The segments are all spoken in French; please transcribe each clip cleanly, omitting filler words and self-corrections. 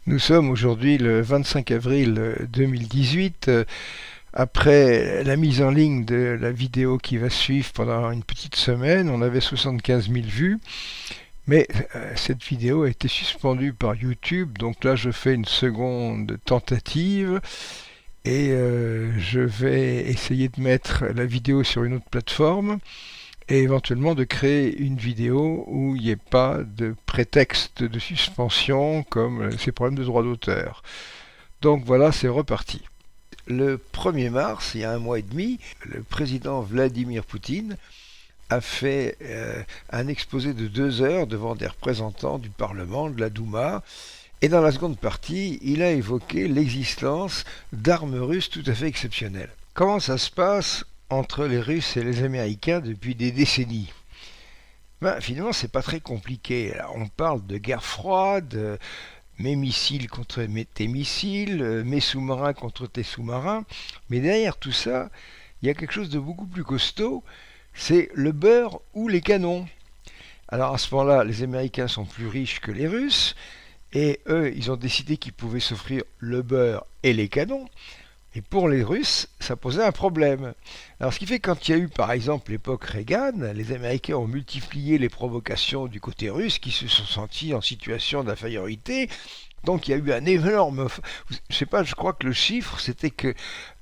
Nous sommes aujourd'hui le 25 avril 2018. Après la mise en ligne de la vidéo qui va suivre pendant une petite semaine, on avait 75 000 vues. Mais cette vidéo a été suspendue par YouTube, donc là je fais une seconde tentative et je vais essayer de mettre la vidéo sur une autre plateforme et éventuellement de créer une vidéo où il n'y ait pas de prétexte de suspension comme ces problèmes de droit d'auteur. Donc voilà, c'est reparti. Le 1er mars, il y a un mois et demi, le président Vladimir Poutine a fait un exposé de 2 heures devant des représentants du Parlement, de la Douma, et dans la seconde partie, il a évoqué l'existence d'armes russes tout à fait exceptionnelles. Comment ça se passe entre les Russes et les Américains depuis des décennies? Finalement, c'est pas très compliqué. Alors, on parle de guerre froide, mes missiles contre tes missiles, mes sous-marins contre tes sous-marins, mais derrière tout ça, il y a quelque chose de beaucoup plus costaud, c'est le beurre ou les canons. Alors à ce moment-là, les Américains sont plus riches que les Russes, et eux, ils ont décidé qu'ils pouvaient s'offrir le beurre et les canons. Et pour les Russes, ça posait un problème. Alors ce qui fait que quand il y a eu par exemple l'époque Reagan, les Américains ont multiplié les provocations du côté russe qui se sont sentis en situation d'infériorité. Donc il y a eu un énorme... Je sais pas, je crois que le chiffre, c'était que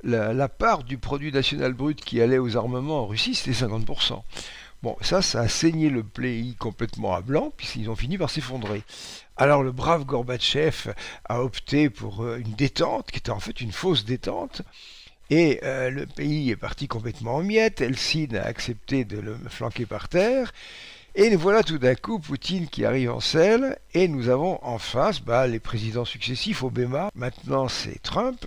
la part du produit national brut qui allait aux armements en Russie, c'était 50%. Bon, ça a saigné le pays complètement à blanc, puisqu'ils ont fini par s'effondrer. Alors le brave Gorbatchev a opté pour une détente, qui était en fait une fausse détente, et le pays est parti complètement en miettes. Helsinki a accepté de le flanquer par terre, et voilà tout d'un coup Poutine qui arrive en selle, et nous avons en face les présidents successifs, Obama, maintenant c'est Trump.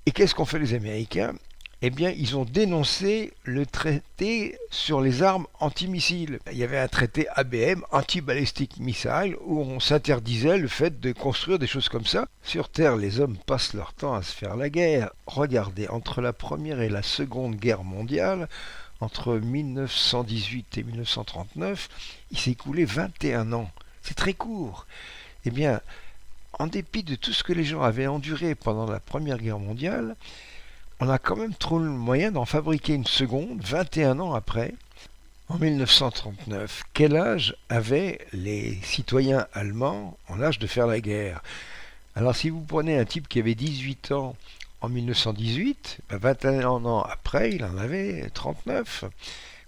Et qu'est-ce qu'ont fait les Américains ? Eh bien, ils ont dénoncé le traité sur les armes antimissiles. Il y avait un traité ABM, Anti-Ballistic Missile, où on s'interdisait le fait de construire des choses comme ça. Sur Terre, les hommes passent leur temps à se faire la guerre. Regardez, entre la Première et la Seconde Guerre mondiale, entre 1918 et 1939, il s'est écoulé 21 ans. C'est très court. Eh bien, en dépit de tout ce que les gens avaient enduré pendant la Première Guerre mondiale, on a quand même trouvé le moyen d'en fabriquer une seconde, 21 ans après, en 1939. Quel âge avaient les citoyens allemands en l'âge de faire la guerre? Alors si vous prenez un type qui avait 18 ans en 1918, 21 ans après, il en avait 39.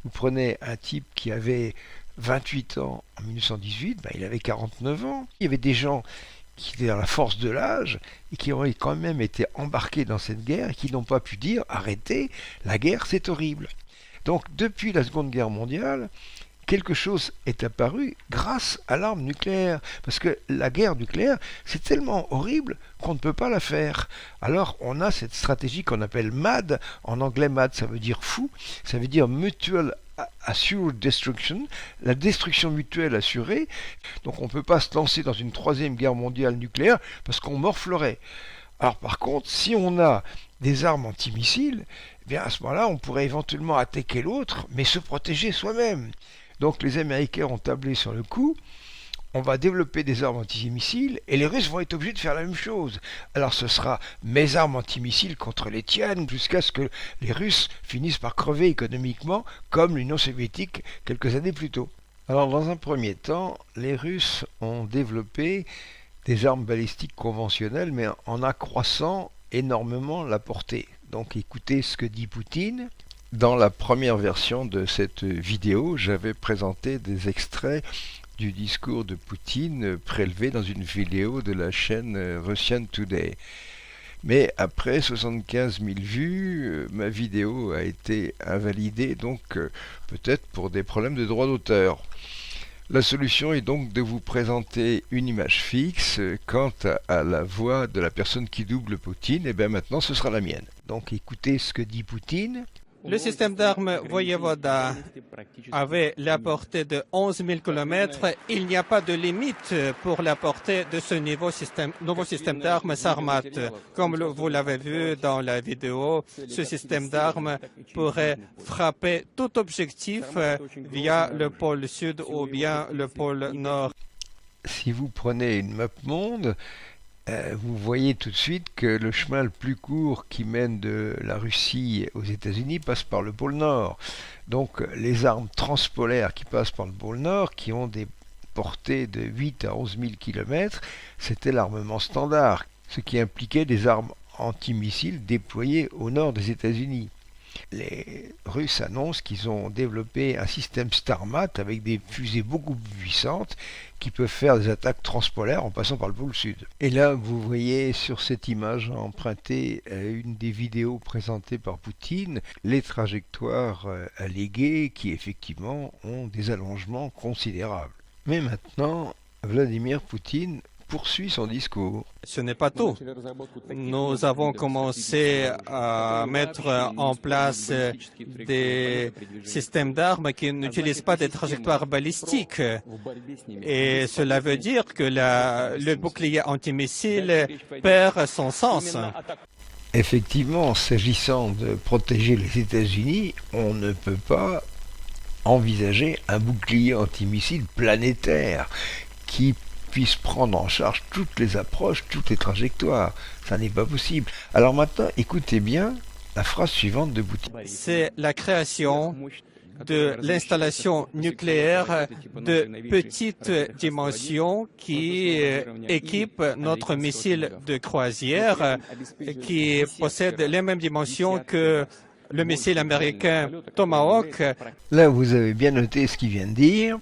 Vous prenez un type qui avait 28 ans en 1918, il avait 49 ans. Il y avait des gens qui étaient dans la force de l'âge et qui ont quand même été embarqués dans cette guerre et qui n'ont pas pu dire arrêtez, la guerre c'est horrible. Donc depuis la Seconde Guerre mondiale, quelque chose est apparu grâce à l'arme nucléaire. Parce que la guerre nucléaire, c'est tellement horrible qu'on ne peut pas la faire. Alors on a cette stratégie qu'on appelle MAD. En anglais, MAD, ça veut dire fou. Ça veut dire Mutual Assured Destruction, la destruction mutuelle assurée. Donc on ne peut pas se lancer dans une troisième guerre mondiale nucléaire parce qu'on morflerait. Alors par contre, si on a des armes antimissiles, eh bien à ce moment-là, on pourrait éventuellement attaquer l'autre, mais se protéger soi-même. Donc les Américains ont tablé sur le coup. On va développer des armes antimissiles et les Russes vont être obligés de faire la même chose. Alors ce sera mes armes antimissiles contre les tiennes jusqu'à ce que les Russes finissent par crever économiquement comme l'Union soviétique quelques années plus tôt. Alors dans un premier temps, les Russes ont développé des armes balistiques conventionnelles mais en accroissant énormément la portée. Donc écoutez ce que dit Poutine. Dans la première version de cette vidéo, j'avais présenté des extraits du discours de Poutine prélevé dans une vidéo de la chaîne Russian Today. Mais après 75 000 vues, ma vidéo a été invalidée, donc peut-être pour des problèmes de droit d'auteur. La solution est donc de vous présenter une image fixe. Quant à la voix de la personne qui double Poutine, et bien maintenant ce sera la mienne. Donc écoutez ce que dit Poutine. Le système d'armes Voyevoda avait la portée de 11 000 km. Il n'y a pas de limite pour la portée de ce nouveau système d'armes Sarmat. Comme vous l'avez vu dans la vidéo, ce système d'armes pourrait frapper tout objectif via le pôle sud ou bien le pôle nord. si vous prenez une map monde, vous voyez tout de suite que le chemin le plus court qui mène de la Russie aux États-Unis passe par le pôle Nord. Donc les armes transpolaires qui passent par le pôle Nord, qui ont des portées de 8 à 11 000 km, c'était l'armement standard, ce qui impliquait des armes antimissiles déployées au nord des États-Unis. Les Russes annoncent qu'ils ont développé un système Starmat avec des fusées beaucoup plus puissantes qui peuvent faire des attaques transpolaires en passant par le pôle sud. Et là, vous voyez sur cette image empruntée une des vidéos présentées par Poutine, les trajectoires alléguées qui effectivement ont des allongements considérables. Mais maintenant, Vladimir Poutine poursuit son discours. Ce n'est pas tout. Nous avons commencé à mettre en place des systèmes d'armes qui n'utilisent pas des trajectoires balistiques. Et cela veut dire que le bouclier antimissile perd son sens. Effectivement, s'agissant de protéger les États-Unis, on ne peut pas envisager un bouclier antimissile planétaire qui puisse prendre en charge toutes les approches, toutes les trajectoires. Ça n'est pas possible. Alors maintenant, écoutez bien la phrase suivante de Poutine. C'est la création de l'installation nucléaire de petite dimension qui équipe notre missile de croisière qui possède les mêmes dimensions que le missile américain Tomahawk. Là, vous avez bien noté ce qu'il vient de dire.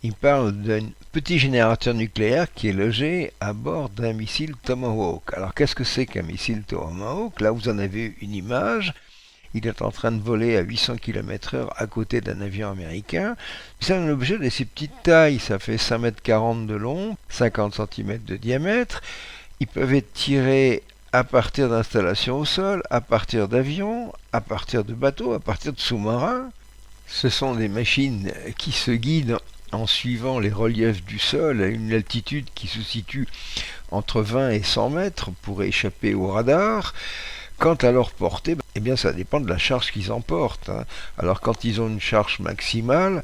Il parle d'un petit générateur nucléaire qui est logé à bord d'un missile Tomahawk. Alors, qu'est-ce que c'est qu'un missile Tomahawk? Là, vous en avez une image. Il est en train de voler à 800 km/h à côté d'un avion américain. C'est un objet de ces petites tailles. Ça fait 5,40 m de long, 50 cm de diamètre. Ils peuvent être tirés à partir d'installations au sol, à partir d'avions, à partir de bateaux, à partir de sous-marins. Ce sont des machines qui se guident en suivant les reliefs du sol à une altitude qui se situe entre 20 et 100 mètres pour échapper au radar. Quant à leur portée, eh bien ça dépend de la charge qu'ils emportent. Alors quand ils ont une charge maximale,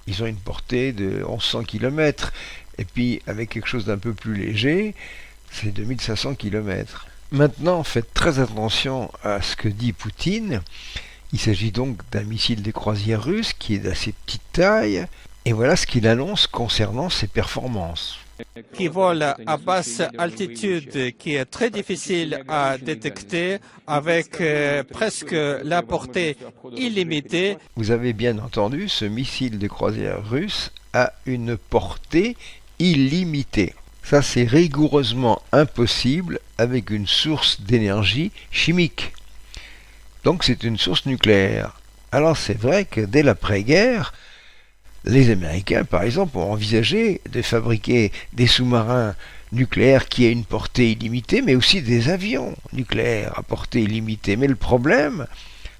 ils ont une portée de 1100 km. Et puis avec quelque chose d'un peu plus léger, c'est 2500 km. Maintenant, faites très attention à ce que dit Poutine. Il s'agit donc d'un missile de croisière russe qui est d'assez petite taille. Et voilà ce qu'il annonce concernant ses performances. Qui vole à basse altitude, qui est très difficile à détecter, avec presque la portée illimitée. Vous avez bien entendu, ce missile de croisière russe a une portée illimitée. Ça, c'est rigoureusement impossible avec une source d'énergie chimique. Donc c'est une source nucléaire. Alors c'est vrai que dès l'après-guerre, les Américains, par exemple, ont envisagé de fabriquer des sous-marins nucléaires qui aient une portée illimitée, mais aussi des avions nucléaires à portée illimitée. Mais le problème,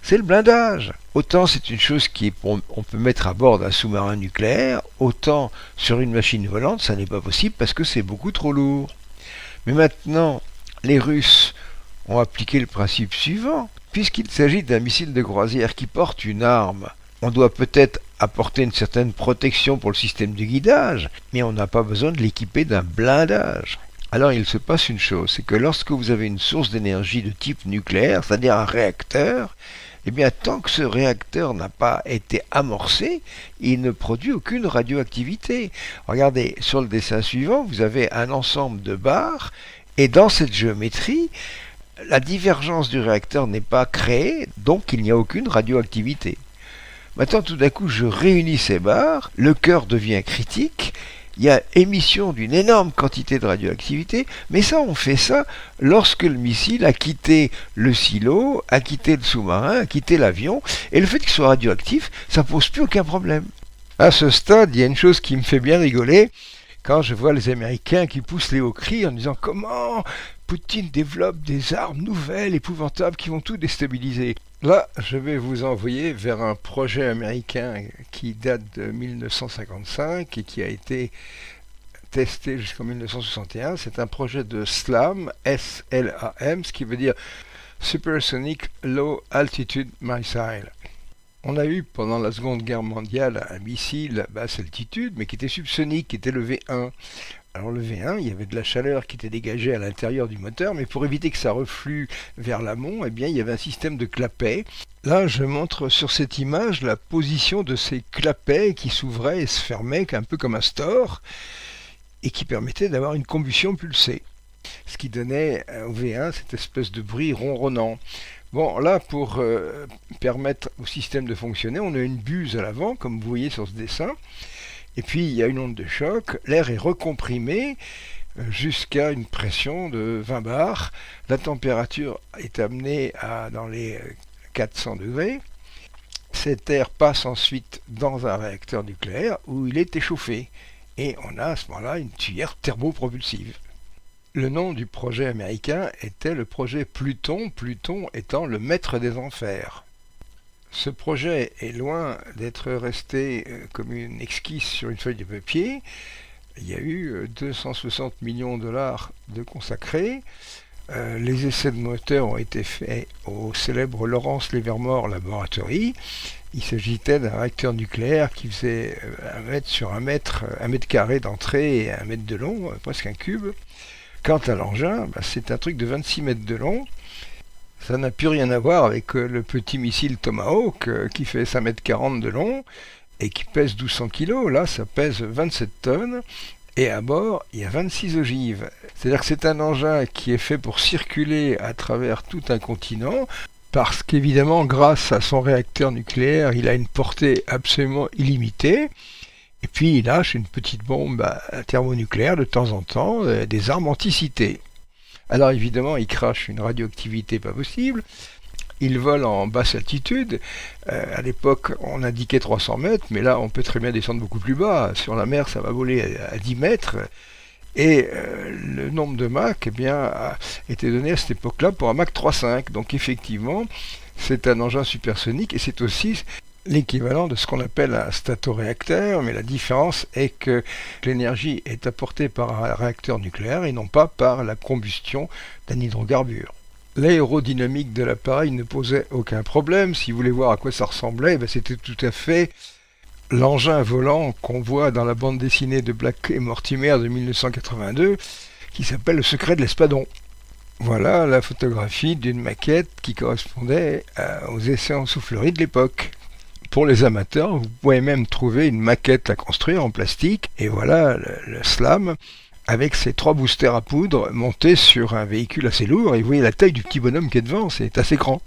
c'est le blindage. Autant c'est une chose qu'on peut mettre à bord d'un sous-marin nucléaire, autant sur une machine volante, ça n'est pas possible parce que c'est beaucoup trop lourd. Mais maintenant, les Russes ont appliqué le principe suivant. Puisqu'il s'agit d'un missile de croisière qui porte une arme, on doit peut-être apporter une certaine protection pour le système de guidage, mais on n'a pas besoin de l'équiper d'un blindage. Alors il se passe une chose, c'est que lorsque vous avez une source d'énergie de type nucléaire, c'est-à-dire un réacteur, eh bien tant que ce réacteur n'a pas été amorcé, il ne produit aucune radioactivité. Regardez, sur le dessin suivant, vous avez un ensemble de barres, et dans cette géométrie, la divergence du réacteur n'est pas créée, donc il n'y a aucune radioactivité. Maintenant, tout d'un coup, je réunis ces barres, le cœur devient critique, il y a émission d'une énorme quantité de radioactivité, mais ça, on fait ça lorsque le missile a quitté le silo, a quitté le sous-marin, a quitté l'avion, et le fait qu'il soit radioactif, ça pose plus aucun problème. À ce stade, il y a une chose qui me fait bien rigoler, quand je vois les Américains qui poussent les hauts cris en disant « Comment Poutine développe des armes nouvelles, épouvantables, qui vont tout déstabiliser ?» Là, je vais vous envoyer vers un projet américain qui date de 1955 et qui a été testé jusqu'en 1961. C'est un projet de SLAM, S-L-A-M, ce qui veut dire Supersonic Low Altitude Missile. On a eu pendant la Seconde Guerre mondiale un missile à basse altitude, mais qui était subsonique, qui était le V1. Alors le V1, il y avait de la chaleur qui était dégagée à l'intérieur du moteur, mais pour éviter que ça reflue vers l'amont, eh bien, il y avait un système de clapets. Là, je montre sur cette image la position de ces clapets qui s'ouvraient et se fermaient, un peu comme un store, et qui permettaient d'avoir une combustion pulsée. Ce qui donnait au V1 cette espèce de bruit ronronnant. Bon, là, pour permettre au système de fonctionner, on a une buse à l'avant, comme vous voyez sur ce dessin. Et puis, il y a une onde de choc. L'air est recomprimé jusqu'à une pression de 20 bars. La température est amenée dans les 400 degrés. Cet air passe ensuite dans un réacteur nucléaire où il est échauffé. Et on a à ce moment-là une tuyère thermopropulsive. Le nom du projet américain était le projet Pluton, Pluton étant le maître des enfers. Ce projet est loin d'être resté comme une esquisse sur une feuille de papier. Il y a eu 260 millions de dollars de consacrés. Les essais de moteurs ont été faits au célèbre Lawrence Livermore Laboratory. Il s'agissait d'un réacteur nucléaire qui faisait 1 mètre sur 1 mètre, 1 mètre carré d'entrée et 1 mètre de long, presque un cube. Quant à l'engin, c'est un truc de 26 mètres de long. Ça n'a plus rien à voir avec le petit missile Tomahawk qui fait 5,40 m de long et qui pèse 1200 kg. Là, ça pèse 27 tonnes. Et à bord, il y a 26 ogives. C'est-à-dire que c'est un engin qui est fait pour circuler à travers tout un continent, parce qu'évidemment, grâce à son réacteur nucléaire, il a une portée absolument illimitée. Et puis il lâche une petite bombe thermonucléaire de temps en temps, des armes anticitées. Alors évidemment, il crache une radioactivité pas possible. Il vole en basse altitude. À l'époque, on indiquait 300 mètres, mais là, on peut très bien descendre beaucoup plus bas. Sur la mer, ça va voler à 10 mètres. Et le nombre de Mach a été donné à cette époque-là pour un Mach 3,5. Donc effectivement, c'est un engin supersonique et c'est aussi l'équivalent de ce qu'on appelle un statoréacteur, mais la différence est que l'énergie est apportée par un réacteur nucléaire et non pas par la combustion d'un hydrocarbure. L'aérodynamique de l'appareil ne posait aucun problème. Si vous voulez voir à quoi ça ressemblait, c'était tout à fait l'engin volant qu'on voit dans la bande dessinée de Black et Mortimer de 1982, qui s'appelle Le secret de l'Espadon. Voilà la photographie d'une maquette qui correspondait aux essais en soufflerie de l'époque. Pour les amateurs, vous pouvez même trouver une maquette à construire en plastique. Et voilà le SLAM avec ses 3 boosters à poudre montés sur un véhicule assez lourd. Et vous voyez la taille du petit bonhomme qui est devant, c'est assez grand.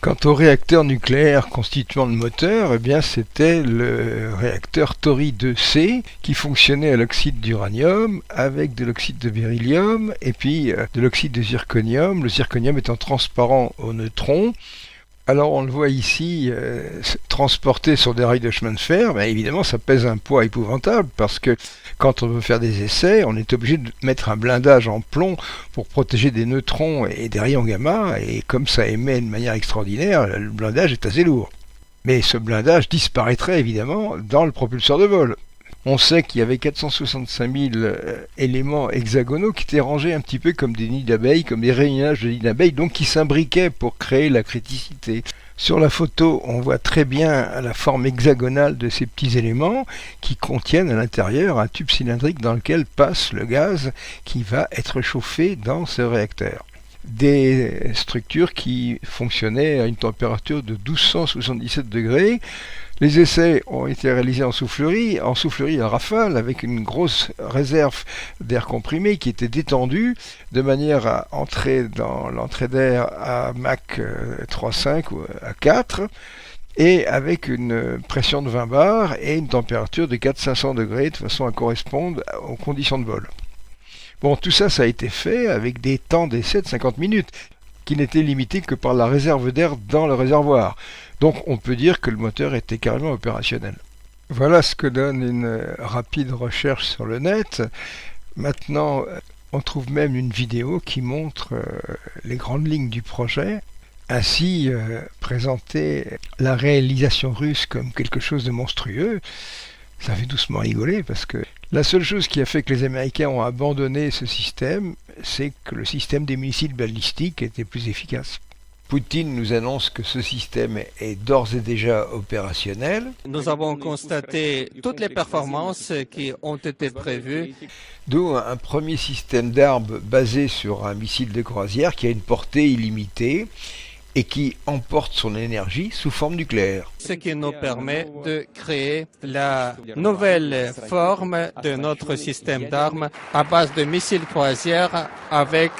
Quant au réacteur nucléaire constituant le moteur, c'était le réacteur Tori 2C qui fonctionnait à l'oxyde d'uranium avec de l'oxyde de beryllium et puis de l'oxyde de zirconium, le zirconium étant transparent aux neutrons. Alors on le voit ici transporté sur des rails de chemin de fer, évidemment ça pèse un poids épouvantable parce que quand on veut faire des essais, on est obligé de mettre un blindage en plomb pour protéger des neutrons et des rayons gamma, et comme ça émet de manière extraordinaire, le blindage est assez lourd. Mais ce blindage disparaîtrait évidemment dans le propulseur de vol. On sait qu'il y avait 465 000 éléments hexagonaux qui étaient rangés un petit peu comme des nids d'abeilles, comme des réuniages de nids d'abeilles, donc qui s'imbriquaient pour créer la criticité. Sur la photo, on voit très bien la forme hexagonale de ces petits éléments qui contiennent à l'intérieur un tube cylindrique dans lequel passe le gaz qui va être chauffé dans ce réacteur. Des structures qui fonctionnaient à une température de 1277 degrés. Les essais ont été réalisés en soufflerie à rafale, avec une grosse réserve d'air comprimé qui était détendue de manière à entrer dans l'entrée d'air à Mach 3,5 ou à 4, et avec une pression de 20 bars et une température de 400-500 degrés, de façon à correspondre aux conditions de vol. Bon, tout ça, ça a été fait avec des temps d'essai de 50 minutes, qui n'étaient limités que par la réserve d'air dans le réservoir. Donc on peut dire que le moteur était carrément opérationnel. Voilà ce que donne une rapide recherche sur le net. Maintenant, on trouve même une vidéo qui montre les grandes lignes du projet. Ainsi, présenter la réalisation russe comme quelque chose de monstrueux, ça fait doucement rigoler parce que la seule chose qui a fait que les Américains ont abandonné ce système, c'est que le système des missiles balistiques était plus efficace. Poutine nous annonce que ce système est d'ores et déjà opérationnel. Nous avons constaté toutes les performances qui ont été prévues. D'où un premier système d'armes basé sur un missile de croisière qui a une portée illimitée et qui emporte son énergie sous forme nucléaire. Ce qui nous permet de créer la nouvelle forme de notre système d'armes à base de missiles croisières avec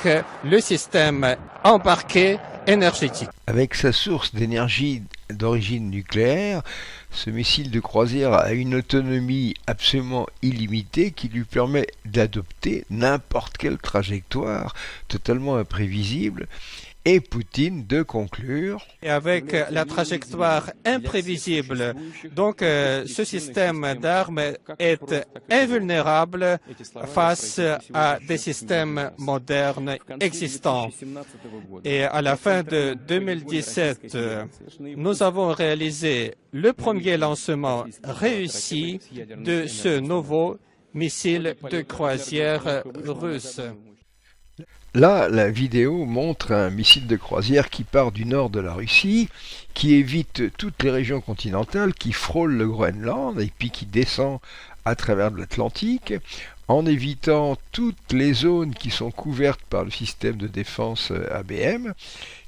le système embarqué énergétique. Avec sa source d'énergie d'origine nucléaire, ce missile de croisière a une autonomie absolument illimitée qui lui permet d'adopter n'importe quelle trajectoire totalement imprévisible. Et Poutine de conclure. Et avec la trajectoire imprévisible, donc ce système d'armes est invulnérable face à des systèmes modernes existants. Et à la fin de 2017, nous avons réalisé le premier lancement réussi de ce nouveau missile de croisière russe. Là, la vidéo montre un missile de croisière qui part du nord de la Russie, qui évite toutes les régions continentales, qui frôle le Groenland et puis qui descend à travers l'Atlantique, en évitant toutes les zones qui sont couvertes par le système de défense ABM,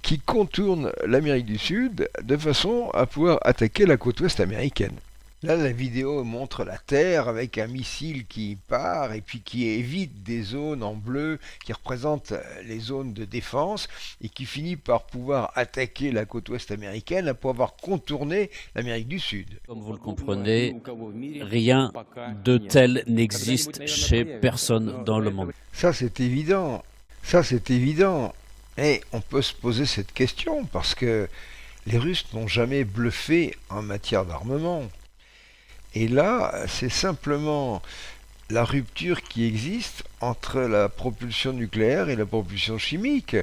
qui contourne l'Amérique du Sud de façon à pouvoir attaquer la côte ouest américaine. Là, la vidéo montre la Terre avec un missile qui part et puis qui évite des zones en bleu qui représentent les zones de défense et qui finit par pouvoir attaquer la côte ouest américaine pour avoir contourné l'Amérique du Sud. Comme vous le comprenez, rien de tel n'existe chez personne dans le monde. Ça, c'est évident. Ça, c'est évident. Et on peut se poser cette question parce que les Russes n'ont jamais bluffé en matière d'armement. Et là, c'est simplement la rupture qui existe entre la propulsion nucléaire et la propulsion chimique.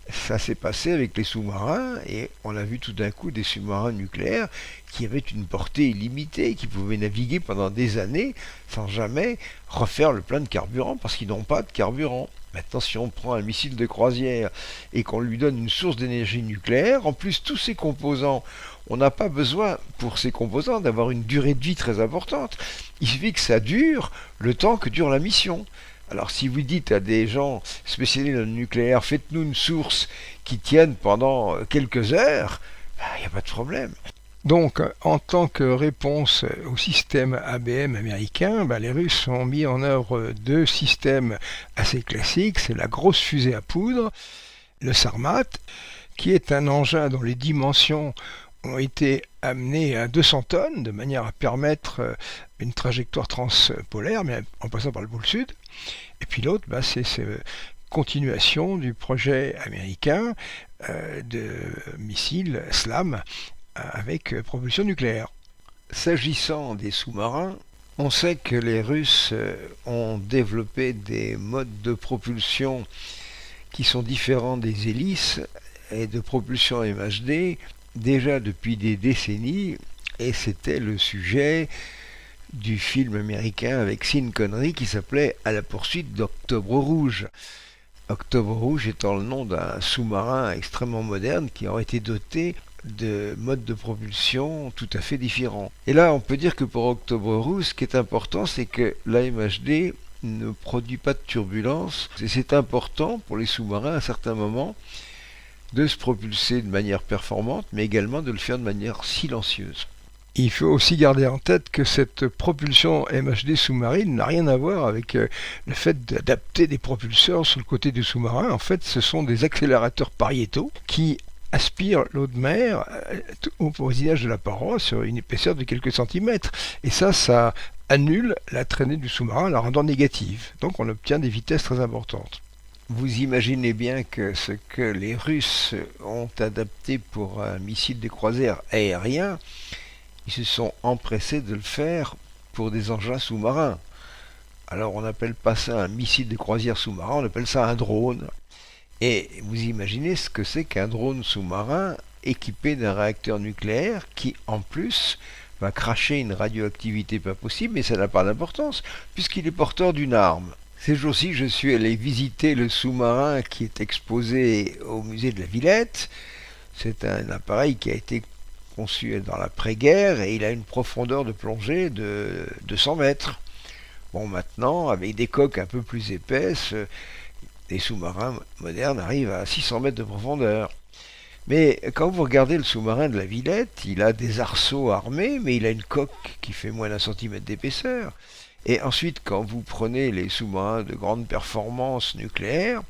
Ça s'est passé avec les sous-marins et on a vu tout d'un coup des sous-marins nucléaires qui avaient une portée illimitée, qui pouvaient naviguer pendant des années sans jamais refaire le plein de carburant parce qu'ils n'ont pas de carburant. Maintenant, si on prend un missile de croisière et qu'on lui donne une source d'énergie nucléaire, en plus tous ces composants, on n'a pas besoin pour ces composants d'avoir une durée de vie très importante. Il suffit que ça dure le temps que dure la mission. Alors si vous dites à des gens spécialisés dans le nucléaire, faites-nous une source qui tienne pendant quelques heures, il n'y a pas de problème. Donc, en tant que réponse au système ABM américain, les Russes ont mis en œuvre deux systèmes assez classiques. C'est la grosse fusée à poudre, le Sarmat, qui est un engin dont les dimensions ont été amenées à 200 tonnes, de manière à permettre une trajectoire transpolaire, mais en passant par le pôle sud. Et puis l'autre, c'est cette continuation du projet américain de missile SLAM, avec propulsion nucléaire. S'agissant des sous-marins, on sait que les Russes ont développé des modes de propulsion qui sont différents des hélices et de propulsion MHD déjà depuis des décennies, et c'était le sujet du film américain avec Sean Connery qui s'appelait « À la poursuite d'Octobre Rouge ». Octobre Rouge étant le nom d'un sous-marin extrêmement moderne qui aurait été doté de modes de propulsion tout à fait différents. Et là, on peut dire que pour Octobre Rouge, ce qui est important, c'est que la MHD ne produit pas de turbulence. Et c'est important pour les sous-marins, à un certain moment, de se propulser de manière performante, mais également de le faire de manière silencieuse. Il faut aussi garder en tête que cette propulsion MHD sous-marine n'a rien à voir avec le fait d'adapter des propulseurs sur le côté du sous-marin. En fait, ce sont des accélérateurs pariétaux qui aspirent l'eau de mer au voisinage de la paroi sur une épaisseur de quelques centimètres. Et ça annule la traînée du sous-marin, la rendant négative. Donc on obtient des vitesses très importantes. Vous imaginez bien que ce que les Russes ont adapté pour un missile de croisière aérien, ils se sont empressés de le faire pour des engins sous-marins. Alors on n'appelle pas ça un missile de croisière sous-marin, on appelle ça un drone. Et vous imaginez ce que c'est qu'un drone sous-marin équipé d'un réacteur nucléaire qui, en plus, va cracher une radioactivité pas possible, mais ça n'a pas d'importance, puisqu'il est porteur d'une arme. Ces jours-ci, je suis allé visiter le sous-marin qui est exposé au musée de la Villette. C'est un appareil qui a été conçu dans l'après-guerre et il a une profondeur de plongée de 200 mètres. Bon, maintenant, avec des coques un peu plus épaisses, les sous-marins modernes arrivent à 600 mètres de profondeur. Mais quand vous regardez le sous-marin de la Villette, il a des arceaux armés, mais il a une coque qui fait moins d'1 centimètre d'épaisseur. Et ensuite, quand vous prenez les sous-marins de grande performance nucléaire,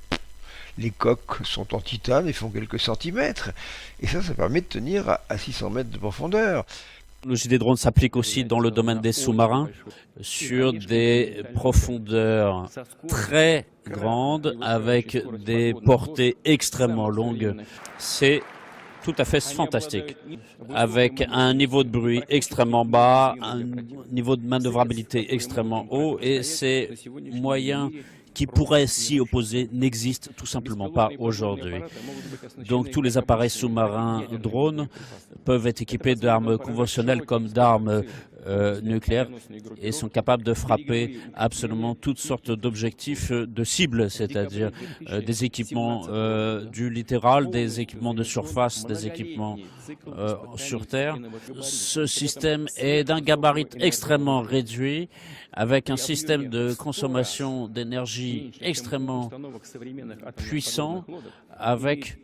les coques sont en titane et font quelques centimètres. Et ça permet de tenir à 600 mètres de profondeur. La technologie des drones s'applique aussi dans le domaine des sous-marins sur des profondeurs très grandes avec des portées extrêmement longues. C'est tout à fait fantastique, avec un niveau de bruit extrêmement bas, un niveau de manœuvrabilité extrêmement haut, et ces moyens qui pourraient s'y opposer n'existent tout simplement pas aujourd'hui. Donc tous les appareils sous-marins drones peuvent être équipés d'armes conventionnelles comme d'armes nucléaires et sont capables de frapper absolument toutes sortes d'objectifs de cibles, c'est-à-dire des équipements du littoral, des équipements de surface, des équipements sur Terre. Ce système est d'un gabarit extrêmement réduit, avec un système de consommation d'énergie extrêmement puissant, avec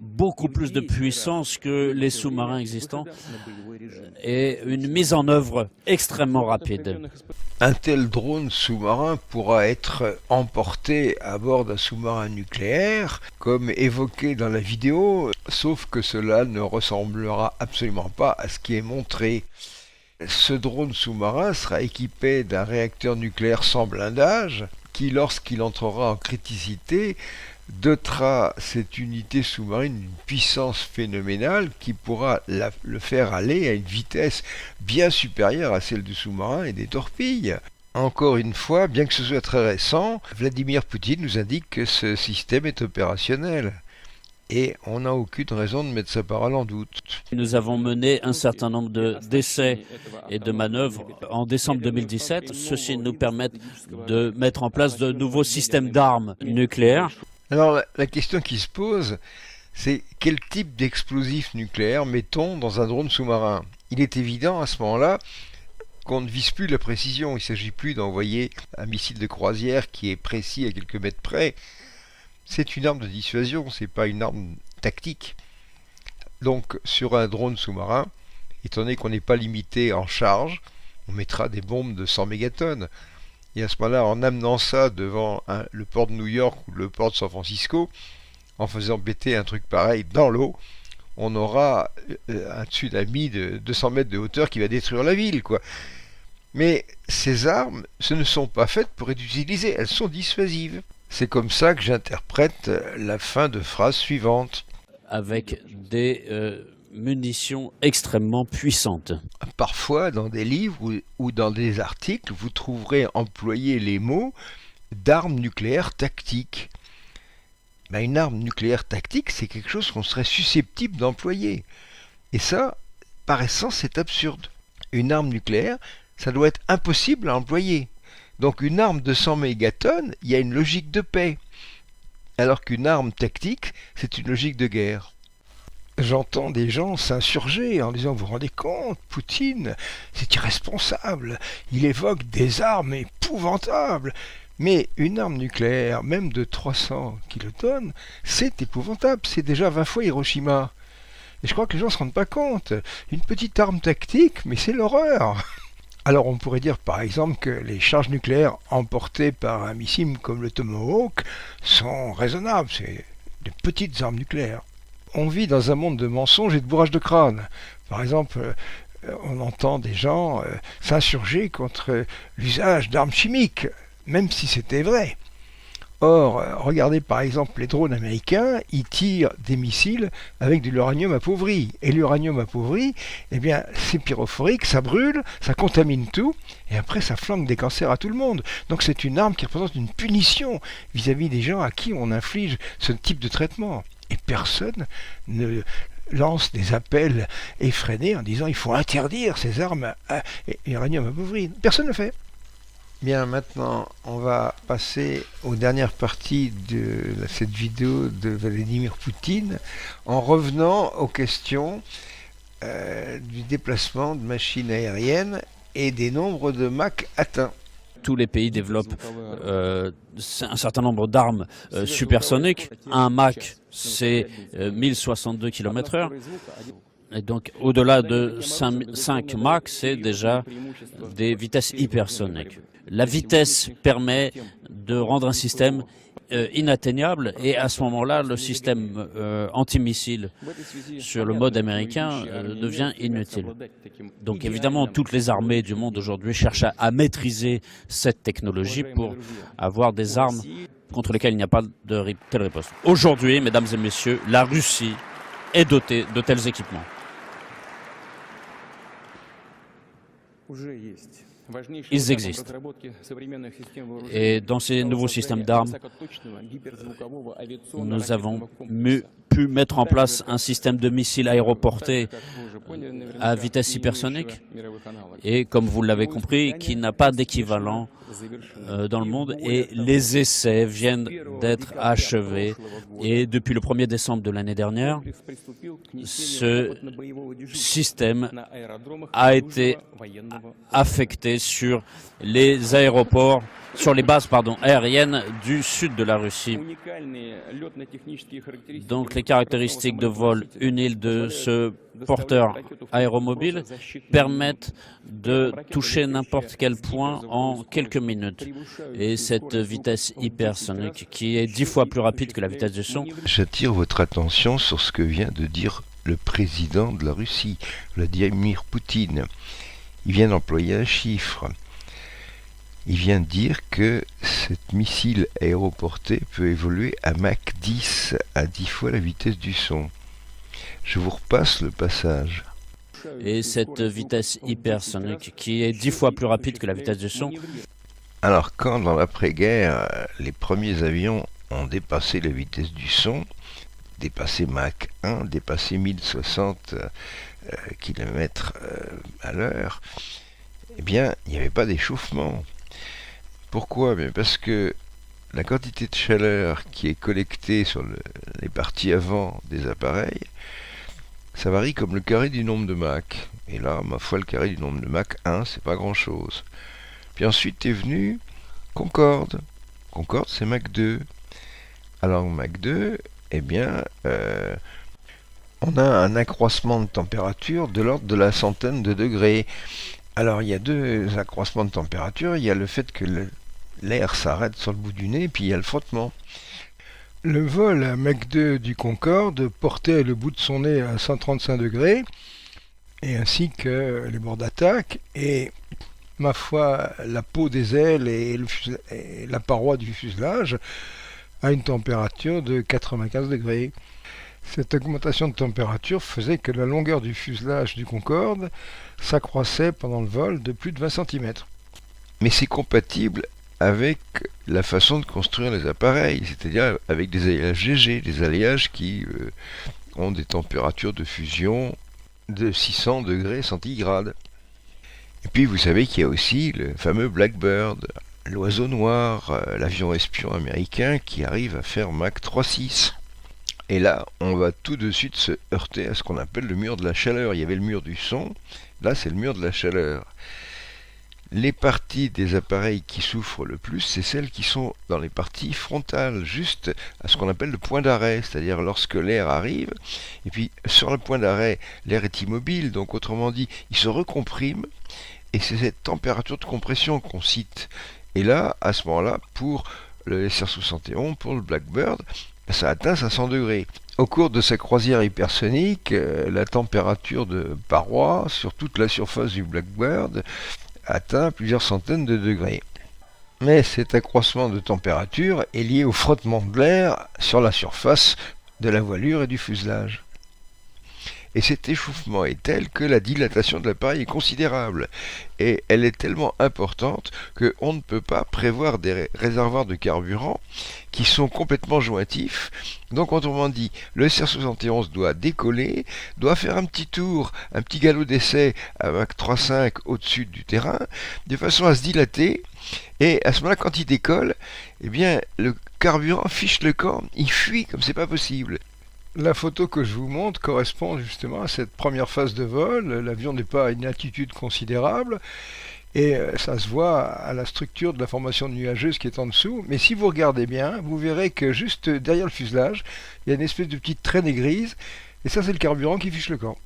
beaucoup plus de puissance que les sous-marins existants et une mise en œuvre extrêmement rapide. Un tel drone sous-marin pourra être emporté à bord d'un sous-marin nucléaire, comme évoqué dans la vidéo, sauf que cela ne ressemblera absolument pas à ce qui est montré. Ce drone sous-marin sera équipé d'un réacteur nucléaire sans blindage qui, lorsqu'il entrera en criticité, dotera cette unité sous-marine d'une puissance phénoménale qui pourra le faire aller à une vitesse bien supérieure à celle du sous-marin et des torpilles. Encore une fois, bien que ce soit très récent, Vladimir Poutine nous indique que ce système est opérationnel. Et on n'a aucune raison de mettre sa parole en doute. Nous avons mené un certain nombre d'essais et de manœuvres en décembre 2017. Ceci nous permet de mettre en place de nouveaux systèmes d'armes nucléaires. Alors la question qui se pose, c'est quel type d'explosif nucléaire mettons dans un drone sous-marin? Il est évident à ce moment-là qu'on ne vise plus la précision. Il ne s'agit plus d'envoyer un missile de croisière qui est précis à quelques mètres près. C'est une arme de dissuasion, c'est pas une arme tactique. Donc sur un drone sous-marin, étant donné qu'on n'est pas limité en charge, on mettra des bombes de 100 mégatonnes. Et à ce moment-là, en amenant ça devant le port de New York ou le port de San Francisco, en faisant péter un truc pareil dans l'eau, on aura un tsunami de 200 mètres de hauteur qui va détruire la ville, quoi. Mais ces armes, ce ne sont pas faites pour être utilisées, elles sont dissuasives. C'est comme ça que j'interprète la fin de phrase suivante. Avec des munitions extrêmement puissantes. Parfois, dans des livres ou dans des articles, vous trouverez employés les mots d'armes nucléaires tactiques. Ben, une arme nucléaire tactique, c'est quelque chose qu'on serait susceptible d'employer. Et ça, par essence, c'est absurde. Une arme nucléaire, ça doit être impossible à employer. Donc une arme de 100 mégatonnes, il y a une logique de paix. Alors qu'une arme tactique, c'est une logique de guerre. J'entends des gens s'insurger en disant, vous vous rendez compte, Poutine, c'est irresponsable, il évoque des armes épouvantables. Mais une arme nucléaire, même de 300 kilotonnes, c'est épouvantable, c'est déjà 20 fois Hiroshima. Et je crois que les gens ne se rendent pas compte. Une petite arme tactique, mais c'est l'horreur. Alors on pourrait dire par exemple que les charges nucléaires emportées par un missile comme le Tomahawk sont raisonnables, c'est de petites armes nucléaires. On vit dans un monde de mensonges et de bourrage de crâne. Par exemple, on entend des gens s'insurger contre l'usage d'armes chimiques, même si c'était vrai. Or, regardez par exemple les drones américains, ils tirent des missiles avec de l'uranium appauvri. Et l'uranium appauvri, eh bien, c'est pyrophorique, ça brûle, ça contamine tout, et après ça flanque des cancers à tout le monde. Donc c'est une arme qui représente une punition vis-à-vis des gens à qui on inflige ce type de traitement. Et personne ne lance des appels effrénés en disant il faut interdire ces armes à uranium appauvri. Personne ne le fait. Bien, maintenant, on va passer aux dernières parties de cette vidéo de Vladimir Poutine en revenant aux questions du déplacement de machines aériennes et des nombres de Mach atteints. Tous les pays développent un certain nombre d'armes supersoniques. Un Mach, c'est 1062 km/h. Et donc, au-delà de 5 Mach, c'est déjà des vitesses hypersoniques. La vitesse permet de rendre un système inatteignable et à ce moment-là, le système antimissile sur le mode américain devient inutile. Donc évidemment, toutes les armées du monde aujourd'hui cherchent à maîtriser cette technologie pour avoir des armes contre lesquelles il n'y a pas de telle riposte. Aujourd'hui, mesdames et messieurs, la Russie est dotée de tels équipements. Ils existent. Et dans ces nouveaux systèmes d'armes, nous avons pu mettre en place un système de missiles aéroportés à vitesse hypersonique et, comme vous l'avez compris, qui n'a pas d'équivalent dans le monde. Et les essais viennent d'être achevés. Et depuis le 1er décembre de l'année dernière, ce système a été affecté sur les aéroports, sur les bases aériennes du sud de la Russie. Donc les caractéristiques de vol UNIL de ce porteur aéromobile permettent de toucher n'importe quel point en quelques minutes. Et cette vitesse hypersonique, qui est 10 fois plus rapide que la vitesse du son. J'attire votre attention sur ce que vient de dire le président de la Russie, Vladimir Poutine. Il vient d'employer un chiffre. Il vient de dire que cet missile aéroporté peut évoluer à Mach 10, à 10 fois la vitesse du son. Je vous repasse le passage. Et cette vitesse hypersonique, qui est 10 fois plus rapide que la vitesse du son. Alors, quand dans l'après-guerre, les premiers avions ont dépassé la vitesse du son, dépassé Mach 1, dépassé 1060 km à l'heure, eh bien, il n'y avait pas d'échauffement. Pourquoi? Parce que la quantité de chaleur qui est collectée sur les parties avant des appareils, ça varie comme le carré du nombre de Mach. Et là, ma foi, le carré du nombre de Mach 1, c'est pas grand-chose. Puis ensuite est venu Concorde. Concorde, c'est Mach 2. Alors, Mach 2, eh bien, on a un accroissement de température de l'ordre de la centaine de degrés. Alors, il y a deux accroissements de température. Il y a le fait que l'air s'arrête sur le bout du nez, puis il y a le frottement. Le vol à Mach 2 du Concorde portait le bout de son nez à 135 degrés, et ainsi que les bords d'attaque, et ma foi, la peau des ailes et la paroi du fuselage à une température de 95 degrés. Cette augmentation de température faisait que la longueur du fuselage du Concorde s'accroissait pendant le vol de plus de 20 cm. Mais c'est compatible avec la façon de construire les appareils, c'est-à-dire avec des alliages GG, des alliages qui ont des températures de fusion de 600 degrés centigrades. Et puis vous savez qu'il y a aussi le fameux Blackbird, l'oiseau noir, l'avion espion américain qui arrive à faire Mach 3,6. Et là, on va tout de suite se heurter à ce qu'on appelle le mur de la chaleur. Il y avait le mur du son, là c'est le mur de la chaleur. Les parties des appareils qui souffrent le plus, c'est celles qui sont dans les parties frontales, juste à ce qu'on appelle le point d'arrêt, c'est-à-dire lorsque l'air arrive, et puis sur le point d'arrêt, l'air est immobile, donc autrement dit, il se recomprime, et c'est cette température de compression qu'on cite. Et là, à ce moment-là, pour le SR-71, pour le Blackbird, ça atteint 500 degrés. Au cours de sa croisière hypersonique, la température de paroi sur toute la surface du Blackbird atteint plusieurs centaines de degrés. Mais cet accroissement de température est lié au frottement de l'air sur la surface de la voilure et du fuselage. Et cet échauffement est tel que la dilatation de l'appareil est considérable. Et elle est tellement importante qu'on ne peut pas prévoir des réservoirs de carburant qui sont complètement jointifs. Donc autrement dit, le SR-71 doit décoller, doit faire un petit tour, un petit galop d'essai à Mach 3,5 au-dessus du terrain, de façon à se dilater. Et à ce moment-là, quand il décolle, eh bien, le carburant fiche le camp, il fuit comme c'est pas possible. La photo que je vous montre correspond justement à cette première phase de vol. L'avion n'est pas à une altitude considérable et ça se voit à la structure de la formation nuageuse qui est en dessous. Mais si vous regardez bien, vous verrez que juste derrière le fuselage, il y a une espèce de petite traînée grise et ça c'est le carburant qui fiche le camp.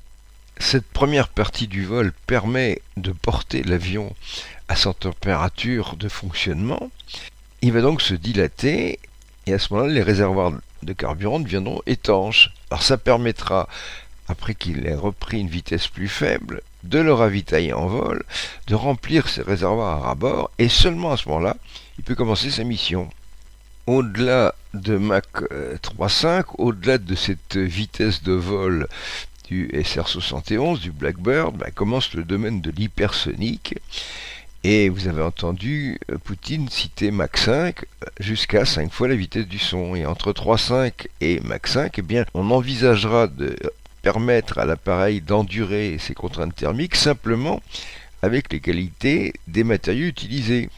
Cette première partie du vol permet de porter l'avion à sa température de fonctionnement. Il va donc se dilater et à ce moment-là, les réservoirs de carburant deviendront étanches. Alors ça permettra, après qu'il ait repris une vitesse plus faible, de le ravitailler en vol, de remplir ses réservoirs à ras-bord, et seulement à ce moment-là, il peut commencer sa mission. Au-delà de Mach 3,5, au-delà de cette vitesse de vol du SR-71, du Blackbird, commence le domaine de l'hypersonique. Et vous avez entendu Poutine citer Mach 5 jusqu'à 5 fois la vitesse du son. Et entre 3,5 et Mach 5, eh bien, on envisagera de permettre à l'appareil d'endurer ses contraintes thermiques simplement avec les qualités des matériaux utilisés.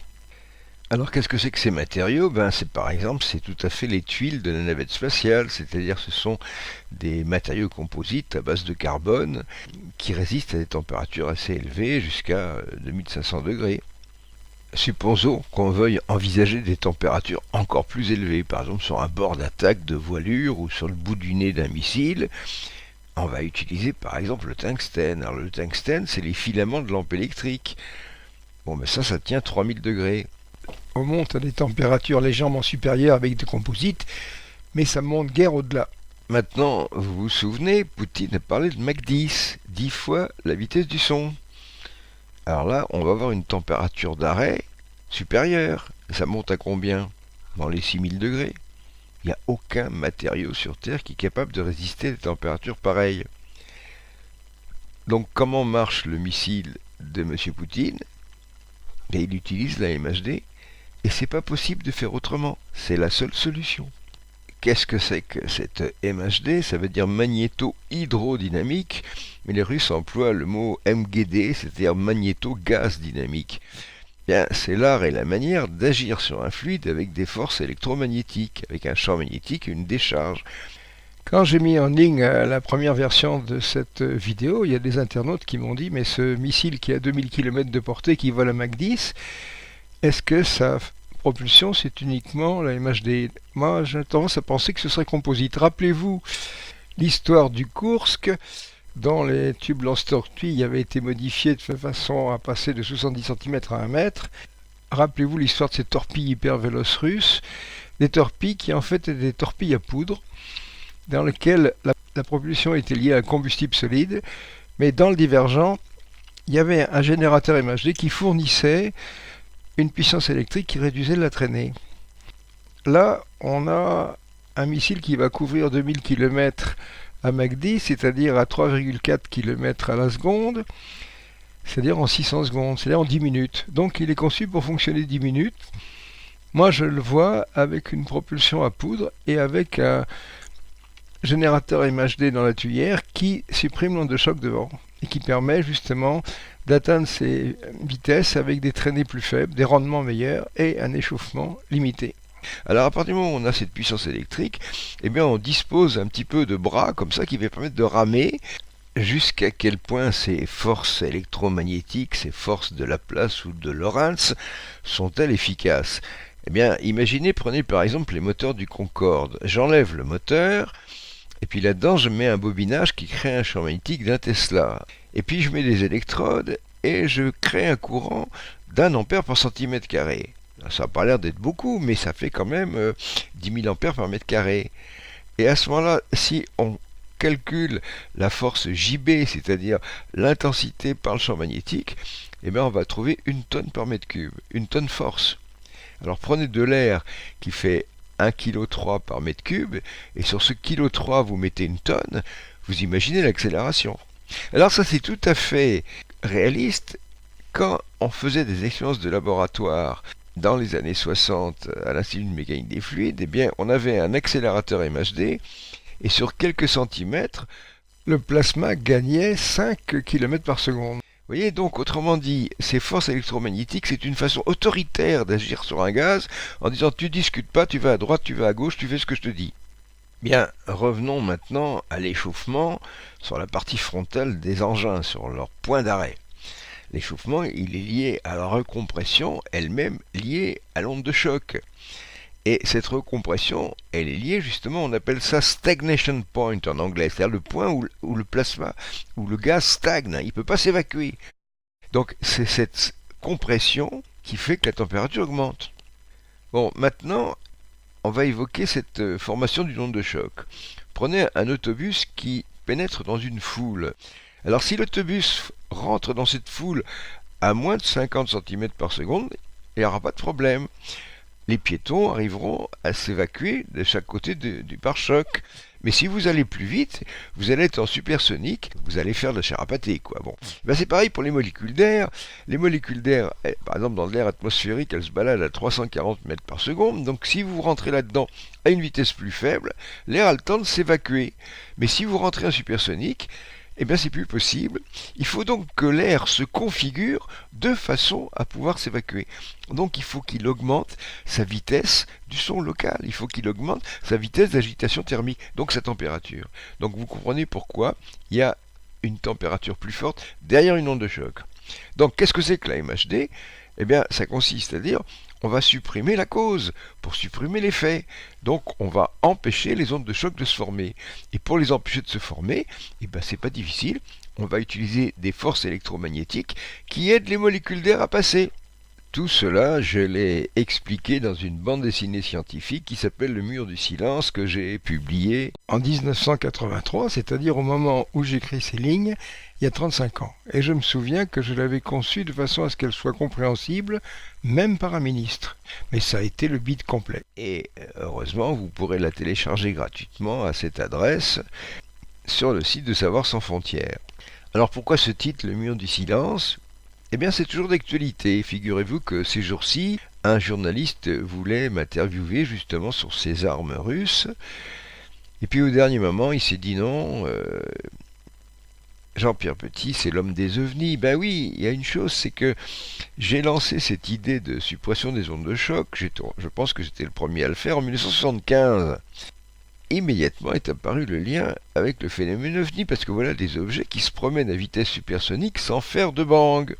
Alors qu'est-ce que c'est que ces matériaux? C'est par exemple, c'est tout à fait les tuiles de la navette spatiale, c'est-à-dire ce sont des matériaux composites à base de carbone qui résistent à des températures assez élevées, jusqu'à 2500 degrés. Supposons qu'on veuille envisager des températures encore plus élevées, par exemple sur un bord d'attaque de voilure ou sur le bout du nez d'un missile. On va utiliser par exemple le tungstène. Alors le tungstène, c'est les filaments de lampe électrique. Bon, ça tient 3000 degrés. On monte à des températures légèrement supérieures avec des composites, mais ça monte guère au-delà. Maintenant, vous vous souvenez, Poutine a parlé de Mach 10, 10 fois la vitesse du son. Alors là, on va avoir une température d'arrêt supérieure. Ça monte à combien? Dans les 6000 degrés. Il n'y a aucun matériau sur Terre qui est capable de résister à des températures pareilles. Donc comment marche le missile de M. Poutine? Et il utilise la MHD. Et c'est pas possible de faire autrement. C'est la seule solution. Qu'est-ce que c'est que cette MHD? Ça veut dire magnéto-hydrodynamique, mais les Russes emploient le mot MGD, c'est-à-dire magnéto-gaz dynamique. Bien, c'est l'art et la manière d'agir sur un fluide avec des forces électromagnétiques, avec un champ magnétique et une décharge. Quand j'ai mis en ligne la première version de cette vidéo, il y a des internautes qui m'ont dit « Mais ce missile qui a 2000 km de portée, qui vole à Mach 10, est-ce que sa propulsion, c'est uniquement la MHD ?» Moi, j'ai tendance à penser que ce serait composite. Rappelez-vous l'histoire du Kursk, dont les tubes lance-torpilles avaient été modifiés de façon à passer de 70 cm à 1 mètre. Rappelez-vous l'histoire de ces torpilles hyper véloces russes, des torpilles qui en fait étaient des torpilles à poudre, dans lesquelles la propulsion était liée à un combustible solide, mais dans le divergent, il y avait un générateur MHD qui fournissait une puissance électrique qui réduisait la traînée. Là, on a un missile qui va couvrir 2000 km à Mach 10, c'est-à-dire à 3,4 km à la seconde, c'est-à-dire en 600 secondes, c'est-à-dire en 10 minutes. Donc il est conçu pour fonctionner 10 minutes. Moi, je le vois avec une propulsion à poudre et avec un générateur MHD dans la tuyère qui supprime l'onde de choc devant et qui permet justement d'atteindre ces vitesses avec des traînées plus faibles, des rendements meilleurs et un échauffement limité. Alors à partir du moment où on a cette puissance électrique, eh bien on dispose un petit peu de bras comme ça qui va permettre de ramer. Jusqu'à quel point ces forces électromagnétiques, ces forces de Laplace ou de Lorentz sont-elles efficaces? Eh bien imaginez, prenez par exemple les moteurs du Concorde. J'enlève le moteur, et puis là-dedans je mets un bobinage qui crée un champ magnétique d'un Tesla. Et puis je mets des électrodes et je crée un courant d'1 ampère par centimètre carré. Ça n'a pas l'air d'être beaucoup, mais ça fait quand même 10 000 ampères par mètre carré. Et à ce moment-là, si on calcule la force JB, c'est-à-dire l'intensité par le champ magnétique, eh bien on va trouver 1 tonne par mètre cube, 1 tonne force. Alors prenez de l'air qui fait 1,3 kg par mètre cube, et sur ce 1,3 kg vous mettez 1 tonne, Vous imaginez l'accélération. Alors ça c'est tout à fait réaliste. Quand on faisait des expériences de laboratoire dans les années 60 à l'Institut de mécanique des fluides, eh bien on avait un accélérateur MHD et sur quelques centimètres, le plasma gagnait 5 km par seconde. Vous voyez, donc, autrement dit, ces forces électromagnétiques, c'est une façon autoritaire d'agir sur un gaz en disant tu discutes pas, tu vas à droite, tu vas à gauche, tu fais ce que je te dis. Bien, revenons maintenant à l'échauffement sur la partie frontale des engins, sur leur point d'arrêt. L'échauffement, il est lié à la recompression, elle-même liée à l'onde de choc. Et cette recompression, elle est liée justement, on appelle ça stagnation point en anglais, c'est-à-dire le point où le plasma, où le gaz stagne, il ne peut pas s'évacuer. Donc c'est cette compression qui fait que la température augmente. Bon, maintenant, on va évoquer cette formation d'une onde de choc. Prenez un autobus qui pénètre dans une foule. Alors si l'autobus rentre dans cette foule à moins de 50 cm par seconde, il n'y aura pas de problème. Les piétons arriveront à s'évacuer de chaque côté du pare-choc. Mais si vous allez plus vite, vous allez être en supersonique, vous allez faire de la chair à pâté, quoi. Bon, ben c'est pareil pour les molécules d'air. Les molécules d'air, par exemple dans l'air atmosphérique, elles se baladent à 340 mètres par seconde. Donc si vous rentrez là-dedans à une vitesse plus faible, l'air a le temps de s'évacuer. Mais si vous rentrez en supersonique, eh bien c'est plus possible. Il faut donc que l'air se configure de façon à pouvoir s'évacuer. Donc il faut qu'il augmente sa vitesse du son local, il faut qu'il augmente sa vitesse d'agitation thermique, donc sa température. Donc vous comprenez pourquoi il y a une température plus forte derrière une onde de choc. Donc qu'est-ce que c'est que la MHD ? Eh bien ça consiste à dire on va supprimer la cause pour supprimer l'effet. Donc on va empêcher les ondes de choc de se former. Et pour les empêcher de se former, eh ben c'est pas difficile. On va utiliser des forces électromagnétiques qui aident les molécules d'air à passer. Tout cela, je l'ai expliqué dans une bande dessinée scientifique qui s'appelle Le Mur du Silence, que j'ai publié en 1983, c'est-à-dire au moment où j'écris ces lignes, il y a 35 ans. Et je me souviens que je l'avais conçue de façon à ce qu'elle soit compréhensible, même par un ministre. Mais ça a été le bide complet. Et heureusement, vous pourrez la télécharger gratuitement à cette adresse sur le site de Savoir sans frontières. Alors pourquoi ce titre, Le Mur du Silence ? Eh bien, c'est toujours d'actualité. Figurez-vous que ces jours-ci, un journaliste voulait m'interviewer justement sur ces armes russes. Et puis au dernier moment, il s'est dit non, Jean-Pierre Petit, c'est l'homme des ovnis. Ben oui, il y a une chose, c'est que j'ai lancé cette idée de suppression des ondes de choc. Je pense que j'étais le premier à le faire en 1975. Immédiatement est apparu le lien avec le phénomène ovni, parce que voilà des objets qui se promènent à vitesse supersonique sans faire de bang.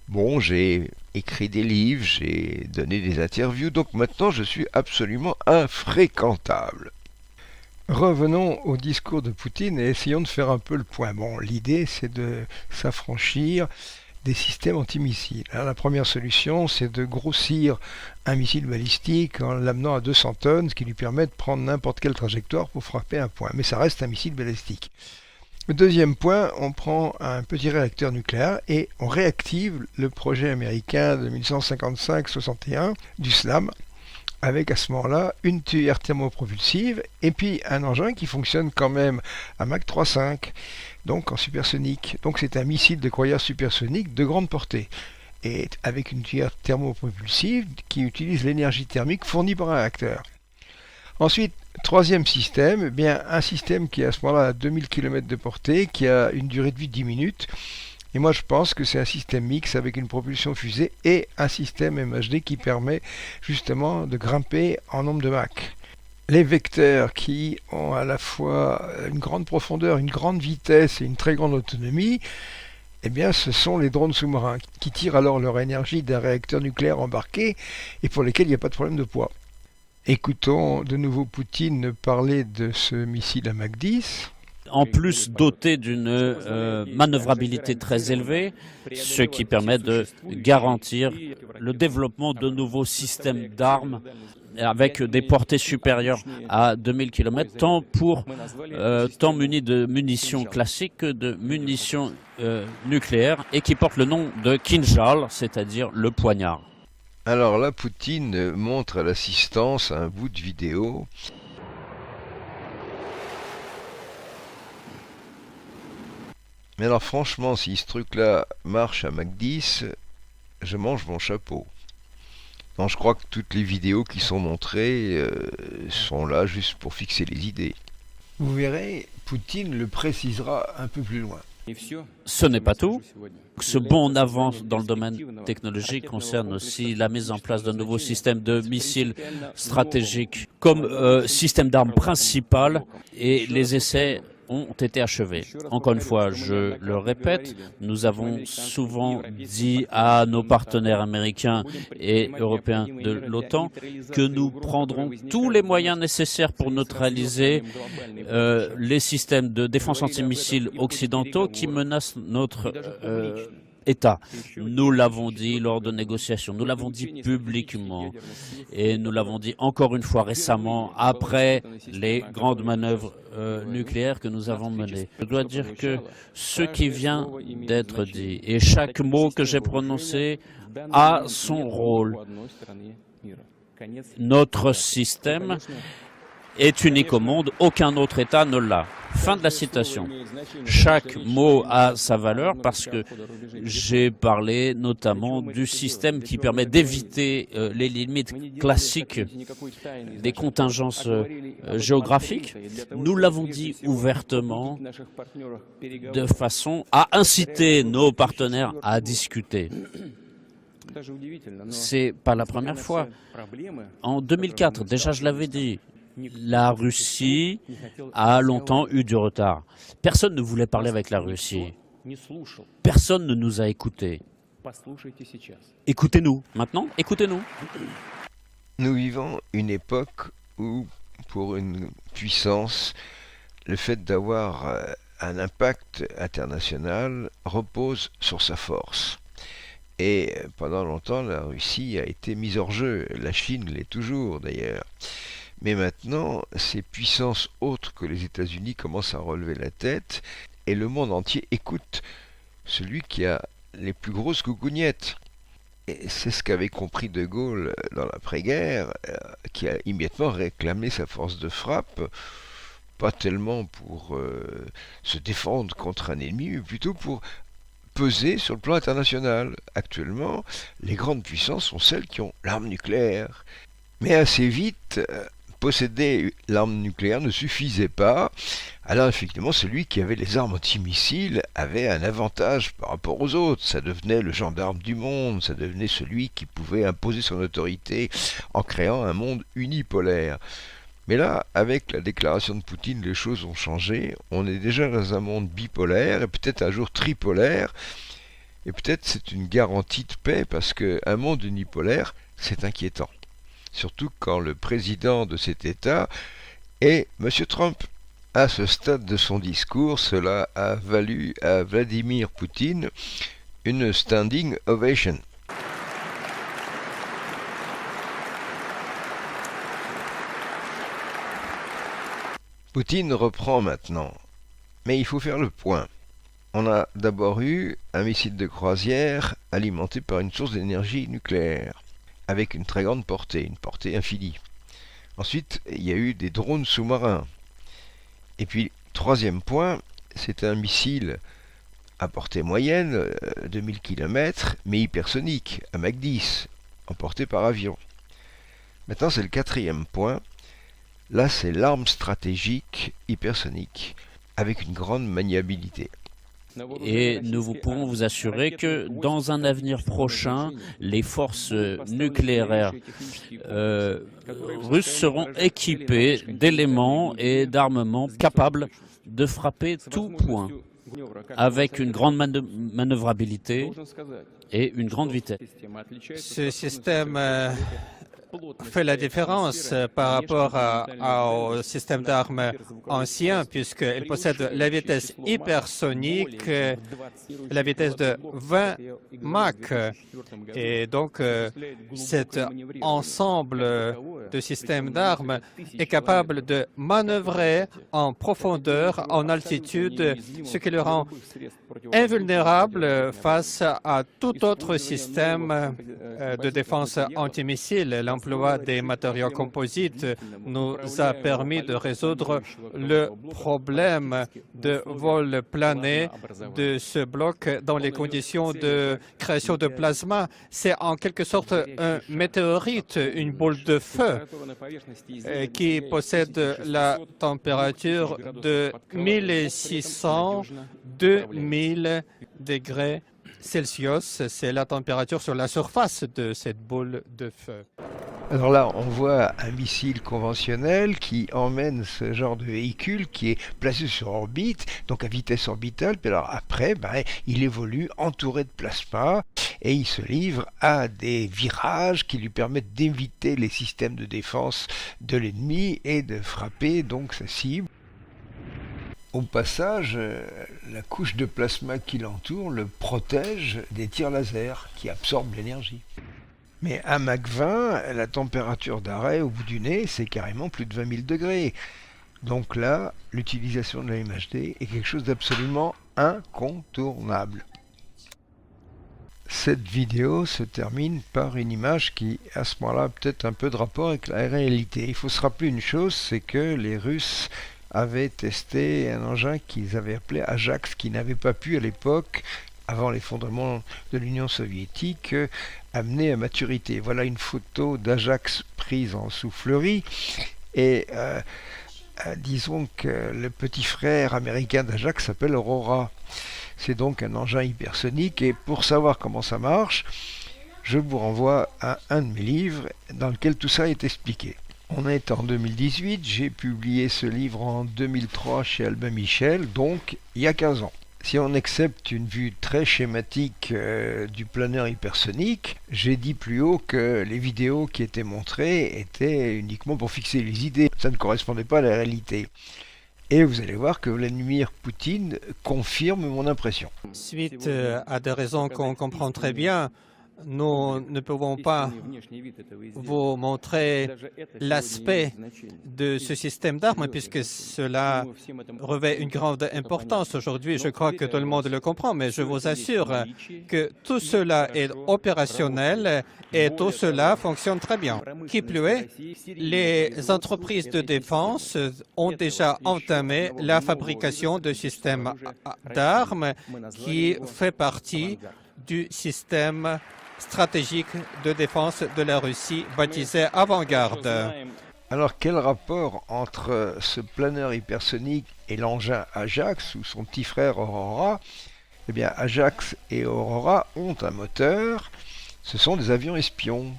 Bon, j'ai écrit des livres, j'ai donné des interviews, donc maintenant je suis absolument infréquentable. Revenons au discours de Poutine et essayons de faire un peu le point. Bon, l'idée c'est de s'affranchir des systèmes antimissiles. Alors, la première solution, c'est de grossir un missile balistique en l'amenant à 200 tonnes, ce qui lui permet de prendre n'importe quelle trajectoire pour frapper un point. Mais ça reste un missile balistique. Le deuxième point, on prend un petit réacteur nucléaire et on réactive le projet américain de 1955-61 du SLAM, avec à ce moment-là une tuyère thermopropulsive et puis un engin qui fonctionne quand même à Mach 3,5, donc en supersonique. Donc c'est un missile de croisière supersonique de grande portée, et avec une tuyère thermopropulsive qui utilise l'énergie thermique fournie par un réacteur. Ensuite, troisième système, eh bien un système qui est à ce moment-là à 2000 km de portée, qui a une durée de vie de 10 minutes. Et moi je pense que c'est un système mix avec une propulsion fusée et un système MHD qui permet justement de grimper en nombre de Mach. Les vecteurs qui ont à la fois une grande profondeur, une grande vitesse et une très grande autonomie, eh bien ce sont les drones sous-marins qui tirent alors leur énergie d'un réacteur nucléaire embarqué et pour lesquels il n'y a pas de problème de poids. Écoutons de nouveau Poutine parler de ce missile à Mach 10. En plus doté d'une manœuvrabilité très élevée, ce qui permet de garantir le développement de nouveaux systèmes d'armes avec des portées supérieures à 2000 km, tant munis de munitions classiques que de munitions nucléaires, et qui portent le nom de Kinjal, c'est-à-dire le poignard. Alors là, Poutine montre à l'assistance un bout de vidéo. Mais alors franchement, si ce truc-là marche à Mach 10, je mange mon chapeau. Non, je crois que toutes les vidéos qui sont montrées sont là juste pour fixer les idées. Vous verrez, Poutine le précisera un peu plus loin. Ce n'est pas tout. Ce bond en avance dans le domaine technologique concerne aussi la mise en place d'un nouveau système de missiles stratégiques comme système d'armes principal, et les essais ont été achevés. Encore une fois, je le répète, nous avons souvent dit à nos partenaires américains et européens de l'OTAN que nous prendrons tous les moyens nécessaires pour neutraliser les systèmes de défense antimissiles occidentaux qui menacent notre État. Nous l'avons dit lors de négociations, nous l'avons dit publiquement et nous l'avons dit encore une fois récemment après les grandes manœuvres nucléaires que nous avons menées. Je dois dire que ce qui vient d'être dit et chaque mot que j'ai prononcé a son rôle. Notre système est unique au monde, aucun autre État ne l'a. Fin de la citation. Chaque mot a sa valeur parce que j'ai parlé notamment du système qui permet d'éviter les limites classiques des contingences géographiques. Nous l'avons dit ouvertement de façon à inciter nos partenaires à discuter. C'est pas la première fois. En 2004, déjà je l'avais dit, la Russie a longtemps eu du retard. Personne ne voulait parler avec la Russie. Personne ne nous a écoutés. Écoutez-nous. Maintenant, écoutez-nous. Nous vivons une époque où, pour une puissance, le fait d'avoir un impact international repose sur sa force. Et pendant longtemps, la Russie a été mise hors jeu. La Chine l'est toujours, d'ailleurs. Mais maintenant, ces puissances autres que les États-Unis commencent à relever la tête et le monde entier écoute celui qui a les plus grosses gougounettes. Et c'est ce qu'avait compris De Gaulle dans l'après-guerre, qui a immédiatement réclamé sa force de frappe, pas tellement pour se défendre contre un ennemi, mais plutôt pour peser sur le plan international. Actuellement, les grandes puissances sont celles qui ont l'arme nucléaire. Mais assez vite, posséder l'arme nucléaire ne suffisait pas. Alors effectivement, celui qui avait les armes antimissiles avait un avantage par rapport aux autres. Ça devenait le gendarme du monde, ça devenait celui qui pouvait imposer son autorité en créant un monde unipolaire. Mais là, avec la déclaration de Poutine, les choses ont changé. On est déjà dans un monde bipolaire et peut-être un jour tripolaire. Et peut-être c'est une garantie de paix parce qu'un monde unipolaire, c'est inquiétant. Surtout quand le président de cet État est M. Trump. À ce stade de son discours, cela a valu à Vladimir Poutine une standing ovation. Poutine reprend maintenant, mais il faut faire le point. On a d'abord eu un missile de croisière alimenté par une source d'énergie nucléaire, avec une très grande portée, une portée infinie. Ensuite, il y a eu des drones sous-marins. Et puis, troisième point, c'est un missile à portée moyenne, 2000 km, mais hypersonique, à Mach 10, emporté par avion. Maintenant, c'est le quatrième point. Là, c'est l'arme stratégique hypersonique, avec une grande maniabilité. Et nous pouvons vous assurer que dans un avenir prochain, les forces nucléaires russes seront équipées d'éléments et d'armements capables de frapper tout point, avec une grande manœuvrabilité et une grande vitesse. Ce système fait la différence par rapport au système d'armes ancien, puisqu'il possède la vitesse hypersonique, la vitesse de 20 Mach. Et donc, cet ensemble de systèmes d'armes est capable de manœuvrer en profondeur, en altitude, ce qui le rend invulnérable face à tout autre système de défense antimissile. l'emploi des matériaux composites nous a permis de résoudre le problème de vol plané de ce bloc dans les conditions de création de plasma. C'est en quelque sorte un météorite, une boule de feu qui possède la température de 1600-2000 degrés Celsius. C'est la température sur la surface de cette boule de feu. Alors là, on voit un missile conventionnel qui emmène ce genre de véhicule qui est placé sur orbite, donc à vitesse orbitale. Puis alors après, il évolue entouré de plasma et il se livre à des virages qui lui permettent d'éviter les systèmes de défense de l'ennemi et de frapper donc sa cible. Au passage, la couche de plasma qui l'entoure le protège des tirs laser qui absorbent l'énergie. Mais à Mach 20, la température d'arrêt au bout du nez, c'est carrément plus de 20 000 degrés. Donc là, l'utilisation de la MHD est quelque chose d'absolument incontournable. Cette vidéo se termine par une image qui, à ce moment-là, a peut-être un peu de rapport avec la réalité. Il faut se rappeler une chose, c'est que les Russes avaient testé un engin qu'ils avaient appelé Ajax, qui n'avait pas pu à l'époque, avant l'effondrement de l'Union soviétique, amener à maturité. Voilà une photo d'Ajax prise en soufflerie. Et disons que le petit frère américain d'Ajax s'appelle Aurora. C'est donc un engin hypersonique. Et pour savoir comment ça marche, je vous renvoie à un de mes livres dans lequel tout ça est expliqué. On est en 2018, j'ai publié ce livre en 2003 chez Albin Michel, donc il y a 15 ans. Si on accepte une vue très schématique du planeur hypersonique, j'ai dit plus haut que les vidéos qui étaient montrées étaient uniquement pour fixer les idées. Ça ne correspondait pas à la réalité. Et vous allez voir que Vladimir Poutine confirme mon impression. Suite à des raisons qu'on comprend très bien, nous ne pouvons pas vous montrer l'aspect de ce système d'armes puisque cela revêt une grande importance aujourd'hui. Je crois que tout le monde le comprend, mais je vous assure que tout cela est opérationnel et tout cela fonctionne très bien. Qui plus est, les entreprises de défense ont déjà entamé la fabrication de systèmes d'armes qui fait partie du système stratégique de défense de la Russie, baptisé Avant-Garde. Alors quel rapport entre ce planeur hypersonique et l'engin Ajax ou son petit frère Aurora? Eh bien Ajax et Aurora ont un moteur, ce sont des avions espions.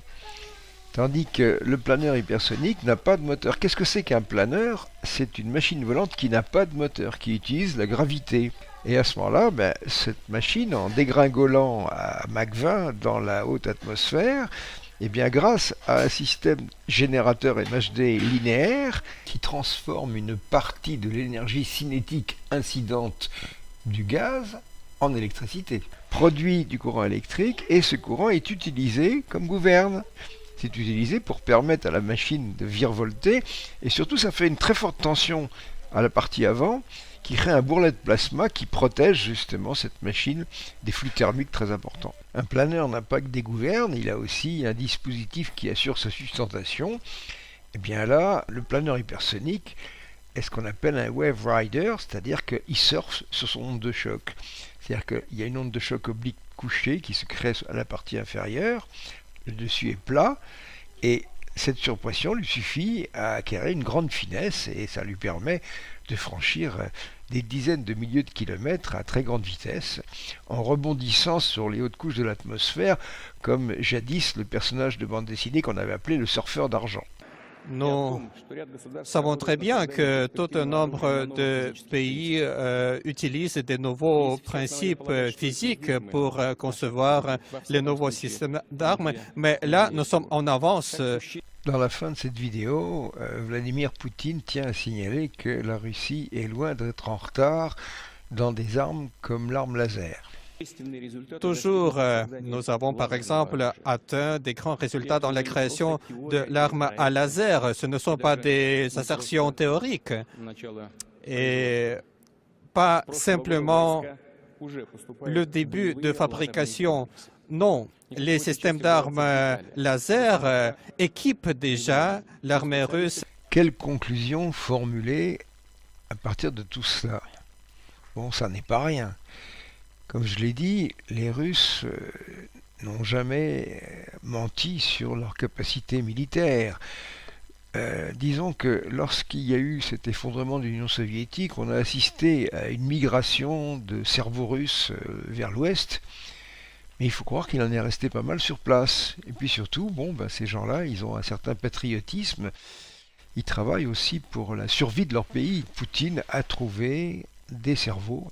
Tandis que le planeur hypersonique n'a pas de moteur. Qu'est-ce que c'est qu'un planeur? C'est une machine volante qui n'a pas de moteur, qui utilise la gravité. Et à ce moment-là, cette machine, en dégringolant à Mach 20 dans la haute atmosphère, eh bien, grâce à un système générateur MHD linéaire qui transforme une partie de l'énergie cinétique incidente du gaz en électricité, produit du courant électrique, et ce courant est utilisé comme gouverne. C'est utilisé pour permettre à la machine de virevolter, et surtout ça fait une très forte tension à la partie avant, qui crée un bourrelet de plasma qui protège justement cette machine des flux thermiques très importants. Un planeur n'a pas que des gouvernes, il a aussi un dispositif qui assure sa sustentation. Et bien là, le planeur hypersonique est ce qu'on appelle un wave rider, c'est-à-dire qu'il surfe sur son onde de choc. C'est-à-dire qu'il y a une onde de choc oblique couchée qui se crée à la partie inférieure, le dessus est plat, et cette surpression lui suffit à acquérir une grande finesse et ça lui permet de franchir des dizaines de milliers de kilomètres à très grande vitesse en rebondissant sur les hautes couches de l'atmosphère comme jadis le personnage de bande dessinée qu'on avait appelé le surfeur d'argent. Nous savons très bien que tout un nombre de pays utilisent des nouveaux principes physiques pour concevoir les nouveaux systèmes d'armes, mais là, nous sommes en avance. Dans la fin de cette vidéo, Vladimir Poutine tient à signaler que la Russie est loin d'être en retard dans des armes comme l'arme laser. Toujours, nous avons par exemple atteint des grands résultats dans la création de l'arme à laser. Ce ne sont pas des assertions théoriques et pas simplement le début de fabrication Non, les systèmes d'armes laser équipent déjà l'armée russe. Quelle conclusion formuler à partir de tout cela? Bon, ça n'est pas rien. Comme je l'ai dit, les Russes n'ont jamais menti sur leur capacité militaire. Disons que lorsqu'il y a eu cet effondrement de l'Union soviétique, on a assisté à une migration de cerveaux russes vers l'ouest, mais il faut croire qu'il en est resté pas mal sur place. Et puis surtout, bon, ces gens-là, ils ont un certain patriotisme, ils travaillent aussi pour la survie de leur pays. Poutine a trouvé des cerveaux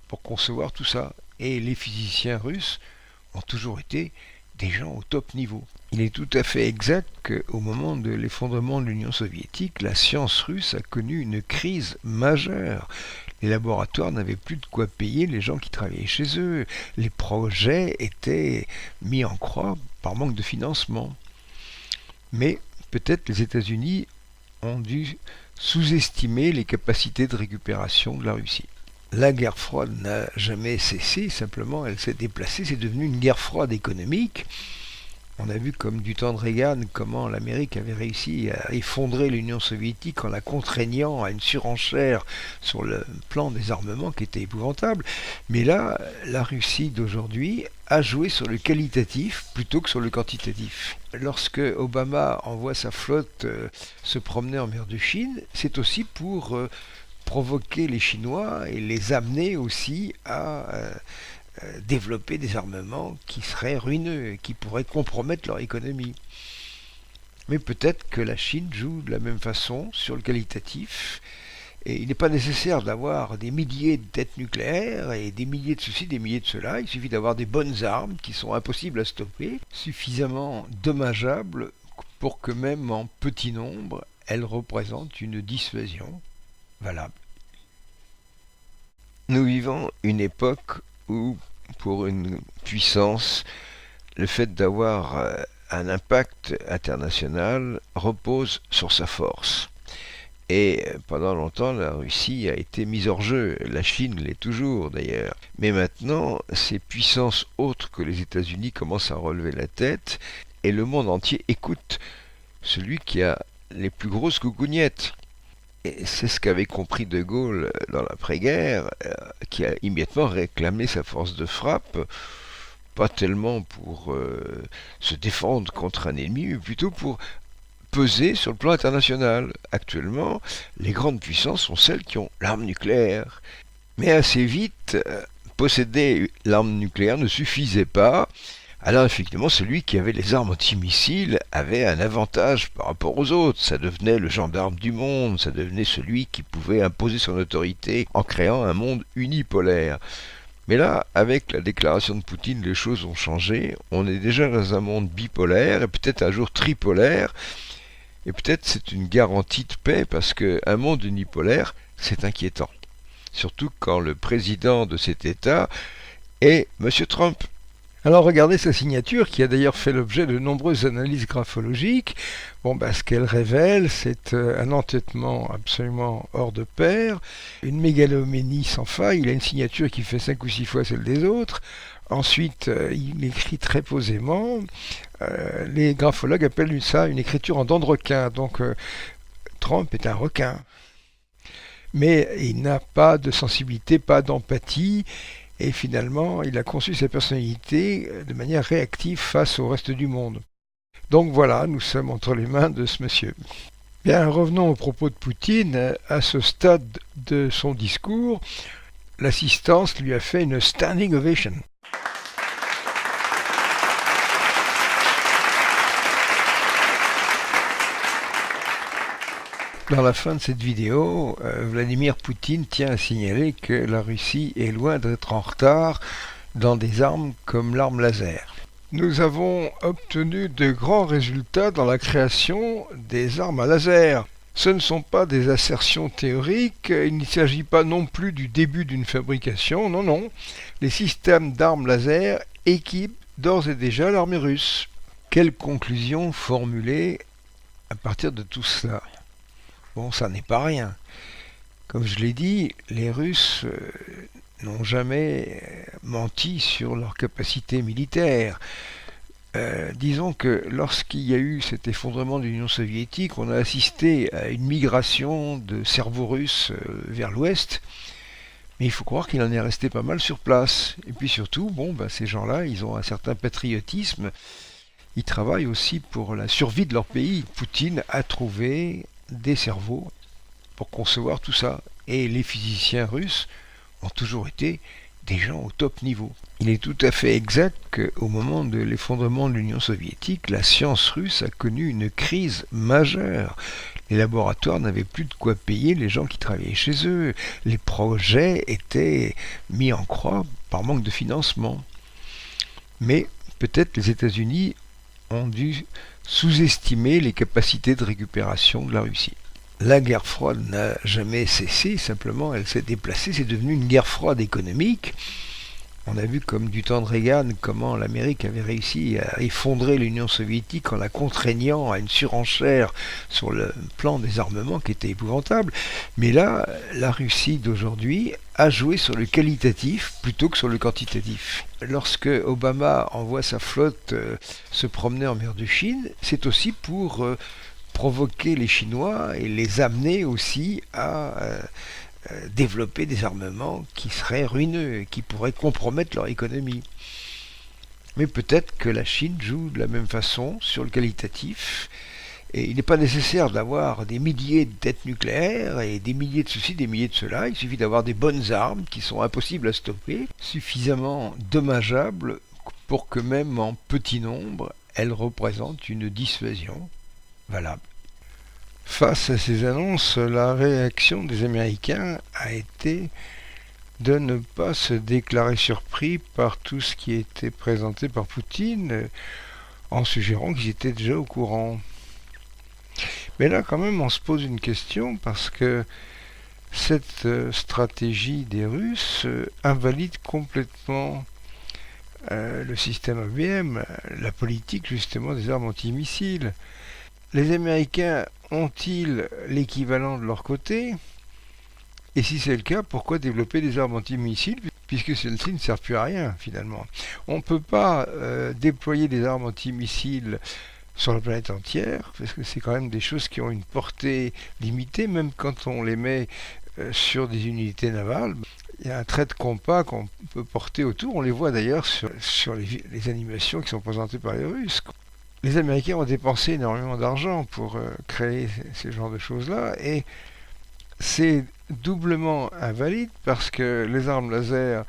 pour concevoir tout ça, et les physiciens russes ont toujours été des gens au top niveau. Il est tout à fait exact qu'au moment de l'effondrement de l'Union soviétique, la science russe a connu une crise majeure. Les laboratoires n'avaient plus de quoi payer les gens qui travaillaient chez eux. Les projets étaient mis en croix par manque de financement. Mais peut-être les États-Unis ont dû sous-estimer les capacités de récupération de la Russie. La guerre froide n'a jamais cessé, simplement elle s'est déplacée, c'est devenu une guerre froide économique. On a vu comme du temps de Reagan comment l'Amérique avait réussi à effondrer l'Union soviétique en la contraignant à une surenchère sur le plan des armements qui était épouvantable. Mais là, la Russie d'aujourd'hui a joué sur le qualitatif plutôt que sur le quantitatif. Lorsque Obama envoie sa flotte se promener en mer de Chine, c'est aussi pour provoquer les Chinois et les amener aussi à développer des armements qui seraient ruineux et qui pourraient compromettre leur économie. Mais peut-être que la Chine joue de la même façon sur le qualitatif, et il n'est pas nécessaire d'avoir des milliers de têtes nucléaires et des milliers de ceci, des milliers de cela. Il suffit d'avoir des bonnes armes qui sont impossibles à stopper, suffisamment dommageables pour que même en petit nombre, elles représentent une dissuasion valable. Nous vivons une époque où, pour une puissance, le fait d'avoir un impact international repose sur sa force. Et pendant longtemps, la Russie a été mise hors jeu. La Chine l'est toujours d'ailleurs. Mais maintenant, ces puissances autres que les États-Unis commencent à relever la tête, et le monde entier écoute celui qui a les plus grosses coucougnettes. Et c'est ce qu'avait compris De Gaulle dans l'après-guerre, qui a immédiatement réclamé sa force de frappe, pas tellement pour se défendre contre un ennemi, mais plutôt pour peser sur le plan international. Actuellement, les grandes puissances sont celles qui ont l'arme nucléaire. Mais assez vite, posséder l'arme nucléaire ne suffisait pas. Alors effectivement, celui qui avait les armes antimissiles avait un avantage par rapport aux autres. Ça devenait le gendarme du monde, ça devenait celui qui pouvait imposer son autorité en créant un monde unipolaire. Mais là, avec la déclaration de Poutine, les choses ont changé. On est déjà dans un monde bipolaire et peut-être un jour tripolaire. Et peut-être c'est une garantie de paix parce qu'un monde unipolaire, c'est inquiétant. Surtout quand le président de cet État est M. Trump. Alors regardez sa signature qui a d'ailleurs fait l'objet de nombreuses analyses graphologiques. Bon, ce qu'elle révèle, c'est un entêtement absolument hors de pair, une mégalomanie sans faille. Il a une signature qui fait 5 ou 6 fois celle des autres. Ensuite, il écrit très posément. Les graphologues appellent ça une écriture en dents de requin. Donc Trump est un requin. Mais il n'a pas de sensibilité, pas d'empathie. Et finalement, il a conçu sa personnalité de manière réactive face au reste du monde. Donc voilà, nous sommes entre les mains de ce monsieur. Bien, revenons au propos de Poutine. À ce stade de son discours, l'assistance lui a fait une standing ovation. Dans la fin de cette vidéo, Vladimir Poutine tient à signaler que la Russie est loin d'être en retard dans des armes comme l'arme laser. Nous avons obtenu de grands résultats dans la création des armes à laser. Ce ne sont pas des assertions théoriques, il ne s'agit pas non plus du début d'une fabrication, non. Les systèmes d'armes laser équipent d'ores et déjà l'armée russe. Quelle conclusion formuler à partir de tout cela? Bon, ça n'est pas rien. Comme je l'ai dit, les Russes n'ont jamais menti sur leur capacité militaire. Disons que lorsqu'il y a eu cet effondrement de l'Union soviétique, on a assisté à une migration de cerveaux russes vers l'ouest, mais il faut croire qu'il en est resté pas mal sur place. Et puis surtout, ces gens-là, ils ont un certain patriotisme, ils travaillent aussi pour la survie de leur pays. Poutine a trouvé des cerveaux pour concevoir tout ça, et les physiciens russes ont toujours été des gens au top niveau. Il est tout à fait exact qu'au moment de l'effondrement de l'Union soviétique, la science russe a connu une crise majeure. Les laboratoires n'avaient plus de quoi payer les gens qui travaillaient chez eux. Les projets étaient mis en croix par manque de financement. Mais peut-être les États-Unis ont dû sous-estimer les capacités de récupération de la Russie. La guerre froide n'a jamais cessé, simplement elle s'est déplacée, c'est devenu une guerre froide économique. On a vu comme du temps de Reagan comment l'Amérique avait réussi à effondrer l'Union soviétique en la contraignant à une surenchère sur le plan des armements qui était épouvantable. Mais là, la Russie d'aujourd'hui a joué sur le qualitatif plutôt que sur le quantitatif. Lorsque Obama envoie sa flotte se promener en mer de Chine, c'est aussi pour provoquer les Chinois et les amener aussi à développer des armements qui seraient ruineux et qui pourraient compromettre leur économie. Mais peut-être que la Chine joue de la même façon sur le qualitatif, et il n'est pas nécessaire d'avoir des milliers de têtes nucléaires et des milliers de ceci, des milliers de cela. Il suffit d'avoir des bonnes armes qui sont impossibles à stopper, suffisamment dommageables pour que même en petit nombre, elles représentent une dissuasion valable. Face à ces annonces, la réaction des Américains a été de ne pas se déclarer surpris par tout ce qui était présenté par Poutine, en suggérant qu'ils étaient déjà au courant. Mais là, quand même, on se pose une question, parce que cette stratégie des Russes invalide complètement le système ABM, la politique justement des armes antimissiles. Les Américains ont-ils l'équivalent de leur côté? Et si c'est le cas, pourquoi développer des armes antimissiles, puisque celles-ci ne servent plus à rien finalement? On ne peut pas déployer des armes antimissiles sur la planète entière, parce que c'est quand même des choses qui ont une portée limitée, même quand on les met sur des unités navales. Il y a un trait de compas qu'on peut porter autour, on les voit d'ailleurs sur les animations qui sont présentées par les Russes. Les Américains ont dépensé énormément d'argent pour créer ces genres de choses-là, et c'est doublement invalide parce que les armes laser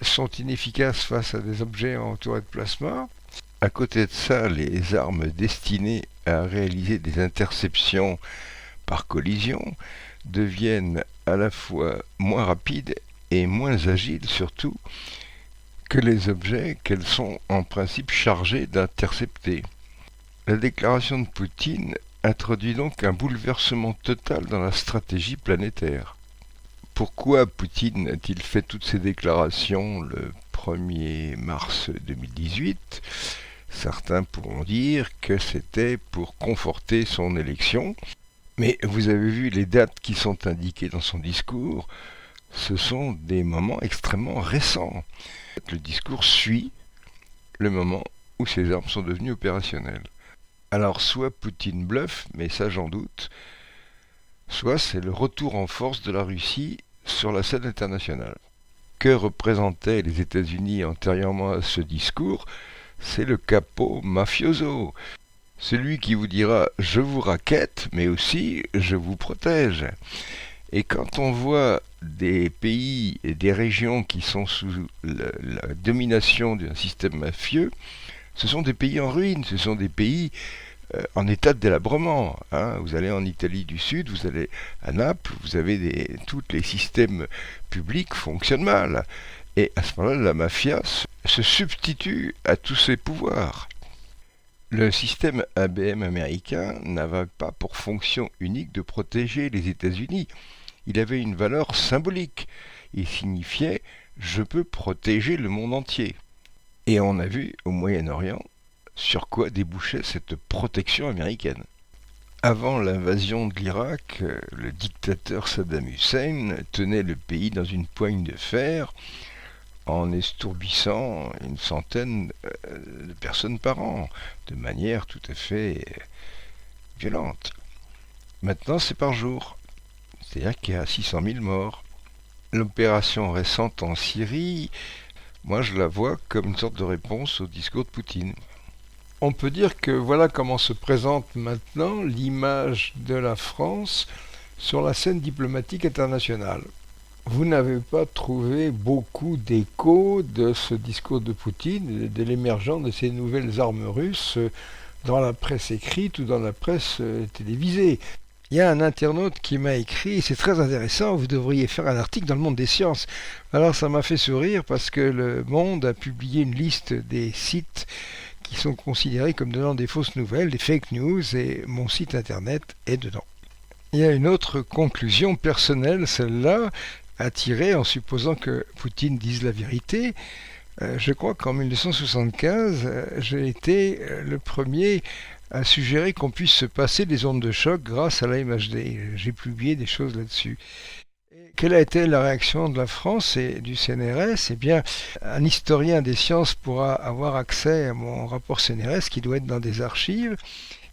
sont inefficaces face à des objets entourés de plasma. À côté de ça, les armes destinées à réaliser des interceptions par collision deviennent à la fois moins rapides et moins agiles surtout que les objets qu'elles sont en principe chargées d'intercepter. La déclaration de Poutine introduit donc un bouleversement total dans la stratégie planétaire. Pourquoi Poutine a-t-il fait toutes ces déclarations le 1er mars 2018 ? Certains pourront dire que c'était pour conforter son élection, mais vous avez vu les dates qui sont indiquées dans son discours, ce sont des moments extrêmement récents. Le discours suit le moment où ces armes sont devenues opérationnelles. Alors soit Poutine bluffe, mais ça j'en doute, soit c'est le retour en force de la Russie sur la scène internationale. Que représentaient les États-Unis antérieurement à ce discours? C'est le capo mafioso, celui qui vous dira « je vous raquette, mais aussi je vous protège ». Et quand on voit des pays et des régions qui sont sous la domination d'un système mafieux, ce sont des pays en ruine, ce sont des pays en état de délabrement. Vous allez en Italie du Sud, vous allez à Naples, vous avez tous les systèmes publics fonctionnent mal. Et à ce moment-là, la mafia se substitue à tous ces pouvoirs. Le système ABM américain n'avait pas pour fonction unique de protéger les États-Unis. Il avait une valeur symbolique. Il signifiait « je peux protéger le monde entier ». Et on a vu au Moyen-Orient sur quoi débouchait cette protection américaine. Avant l'invasion de l'Irak, le dictateur Saddam Hussein tenait le pays dans une poigne de fer en estourbissant une centaine de personnes par an, de manière tout à fait violente. Maintenant, c'est par jour. C'est-à-dire qu'il y a 600 000 morts. L'opération récente en Syrie, moi je la vois comme une sorte de réponse au discours de Poutine. On peut dire que voilà comment se présente maintenant l'image de la France sur la scène diplomatique internationale. Vous n'avez pas trouvé beaucoup d'écho de ce discours de Poutine, de l'émergence de ces nouvelles armes russes dans la presse écrite ou dans la presse télévisée. Il y a un internaute qui m'a écrit, c'est très intéressant, vous devriez faire un article dans le Monde des sciences. Alors ça m'a fait sourire parce que le Monde a publié une liste des sites qui sont considérés comme donnant des fausses nouvelles, des fake news, et mon site internet est dedans. Il y a une autre conclusion personnelle, celle-là, à tirer en supposant que Poutine dise la vérité. Je crois qu'en 1975, j'ai été le premier à suggérer qu'on puisse se passer des ondes de choc grâce à la MHD. J'ai publié des choses là-dessus. Quelle a été la réaction de la France et du CNRS? Eh bien, un historien des sciences pourra avoir accès à mon rapport CNRS qui doit être dans des archives.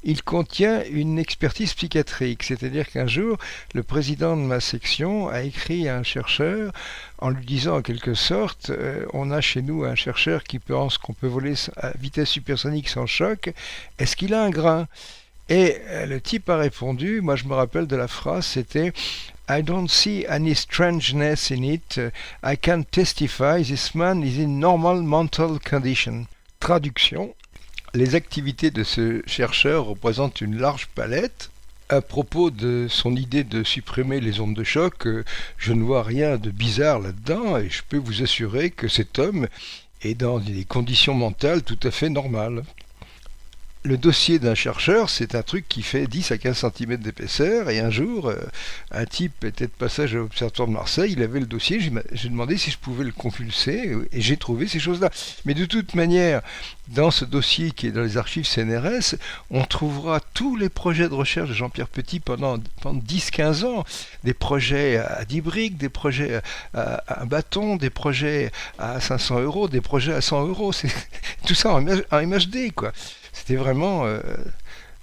Il contient une expertise psychiatrique, c'est-à-dire qu'un jour, le président de ma section a écrit à un chercheur en lui disant en quelque sorte on a chez nous un chercheur qui pense qu'on peut voler à vitesse supersonique sans choc, est-ce qu'il a un grain? Et le type a répondu, moi je me rappelle de la phrase, c'était I don't see any strangeness in it. I can testify this man is in normal mental condition. Traduction. Les activités de ce chercheur représentent une large palette. À propos de son idée de supprimer les ondes de choc, je ne vois rien de bizarre là-dedans et je peux vous assurer que cet homme est dans des conditions mentales tout à fait normales. Le dossier d'un chercheur, c'est un truc qui fait 10 à 15 cm d'épaisseur, et un jour, un type était de passage à l'Observatoire de Marseille, il avait le dossier, j'ai demandé si je pouvais le compulser, et j'ai trouvé ces choses-là. Mais de toute manière, dans ce dossier qui est dans les archives CNRS, on trouvera tous les projets de recherche de Jean-Pierre Petit pendant 10-15 ans, des projets à 10 briques, des projets à un bâton, des projets à 500 €, des projets à 100 €, c'est tout ça en MHD, quoi. C'était vraiment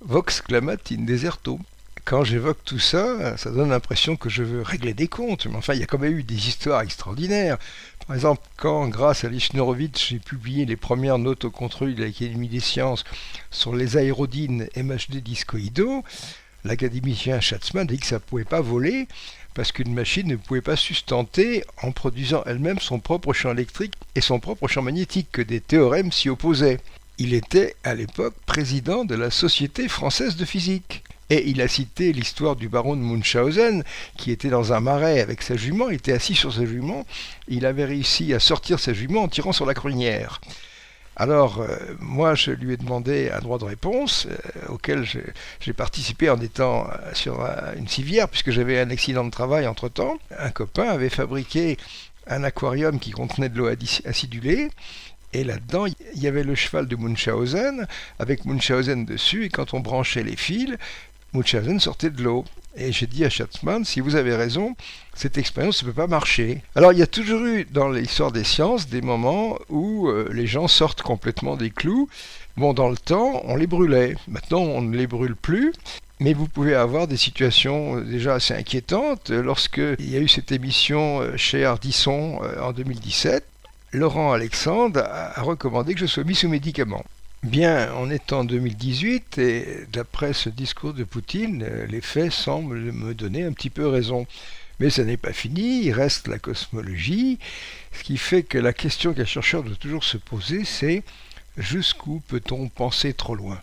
vox clamat in deserto. Quand j'évoque tout ça, ça donne l'impression que je veux régler des comptes. Mais enfin, il y a quand même eu des histoires extraordinaires. Par exemple, quand, grâce à Lichnerowitz, j'ai publié les premières notes au contrôle de l'Académie des sciences sur les aérodynes MHD discoïdaux, l'académicien Schatzmann a dit que ça ne pouvait pas voler parce qu'une machine ne pouvait pas sustenter en produisant elle-même son propre champ électrique et son propre champ magnétique, que des théorèmes s'y opposaient. Il était à l'époque président de la Société française de physique. Et il a cité l'histoire du baron de Munchausen, qui était dans un marais avec sa jument, il était assis sur sa jument, il avait réussi à sortir sa jument en tirant sur la crinière. Alors, moi, je lui ai demandé un droit de réponse, auquel j'ai participé en étant sur une civière, puisque j'avais un accident de travail entre-temps. Un copain avait fabriqué un aquarium qui contenait de l'eau acidulée, et là-dedans, il y avait le cheval de Munchausen, avec Munchausen dessus, et quand on branchait les fils, Munchausen sortait de l'eau. Et j'ai dit à Schatzmann, si vous avez raison, cette expérience ne peut pas marcher. Alors il y a toujours eu dans l'histoire des sciences des moments où les gens sortent complètement des clous. Bon, dans le temps, on les brûlait. Maintenant, on ne les brûle plus. Mais vous pouvez avoir des situations déjà assez inquiétantes. Lorsqu'il y a eu cette émission chez Ardisson en 2017, Laurent Alexandre a recommandé que je sois mis sous médicaments. Bien, on est en 2018 et d'après ce discours de Poutine, les faits semblent me donner un petit peu raison. Mais ça n'est pas fini, il reste la cosmologie, ce qui fait que la question qu'un chercheur doit toujours se poser, c'est jusqu'où peut-on penser trop loin ?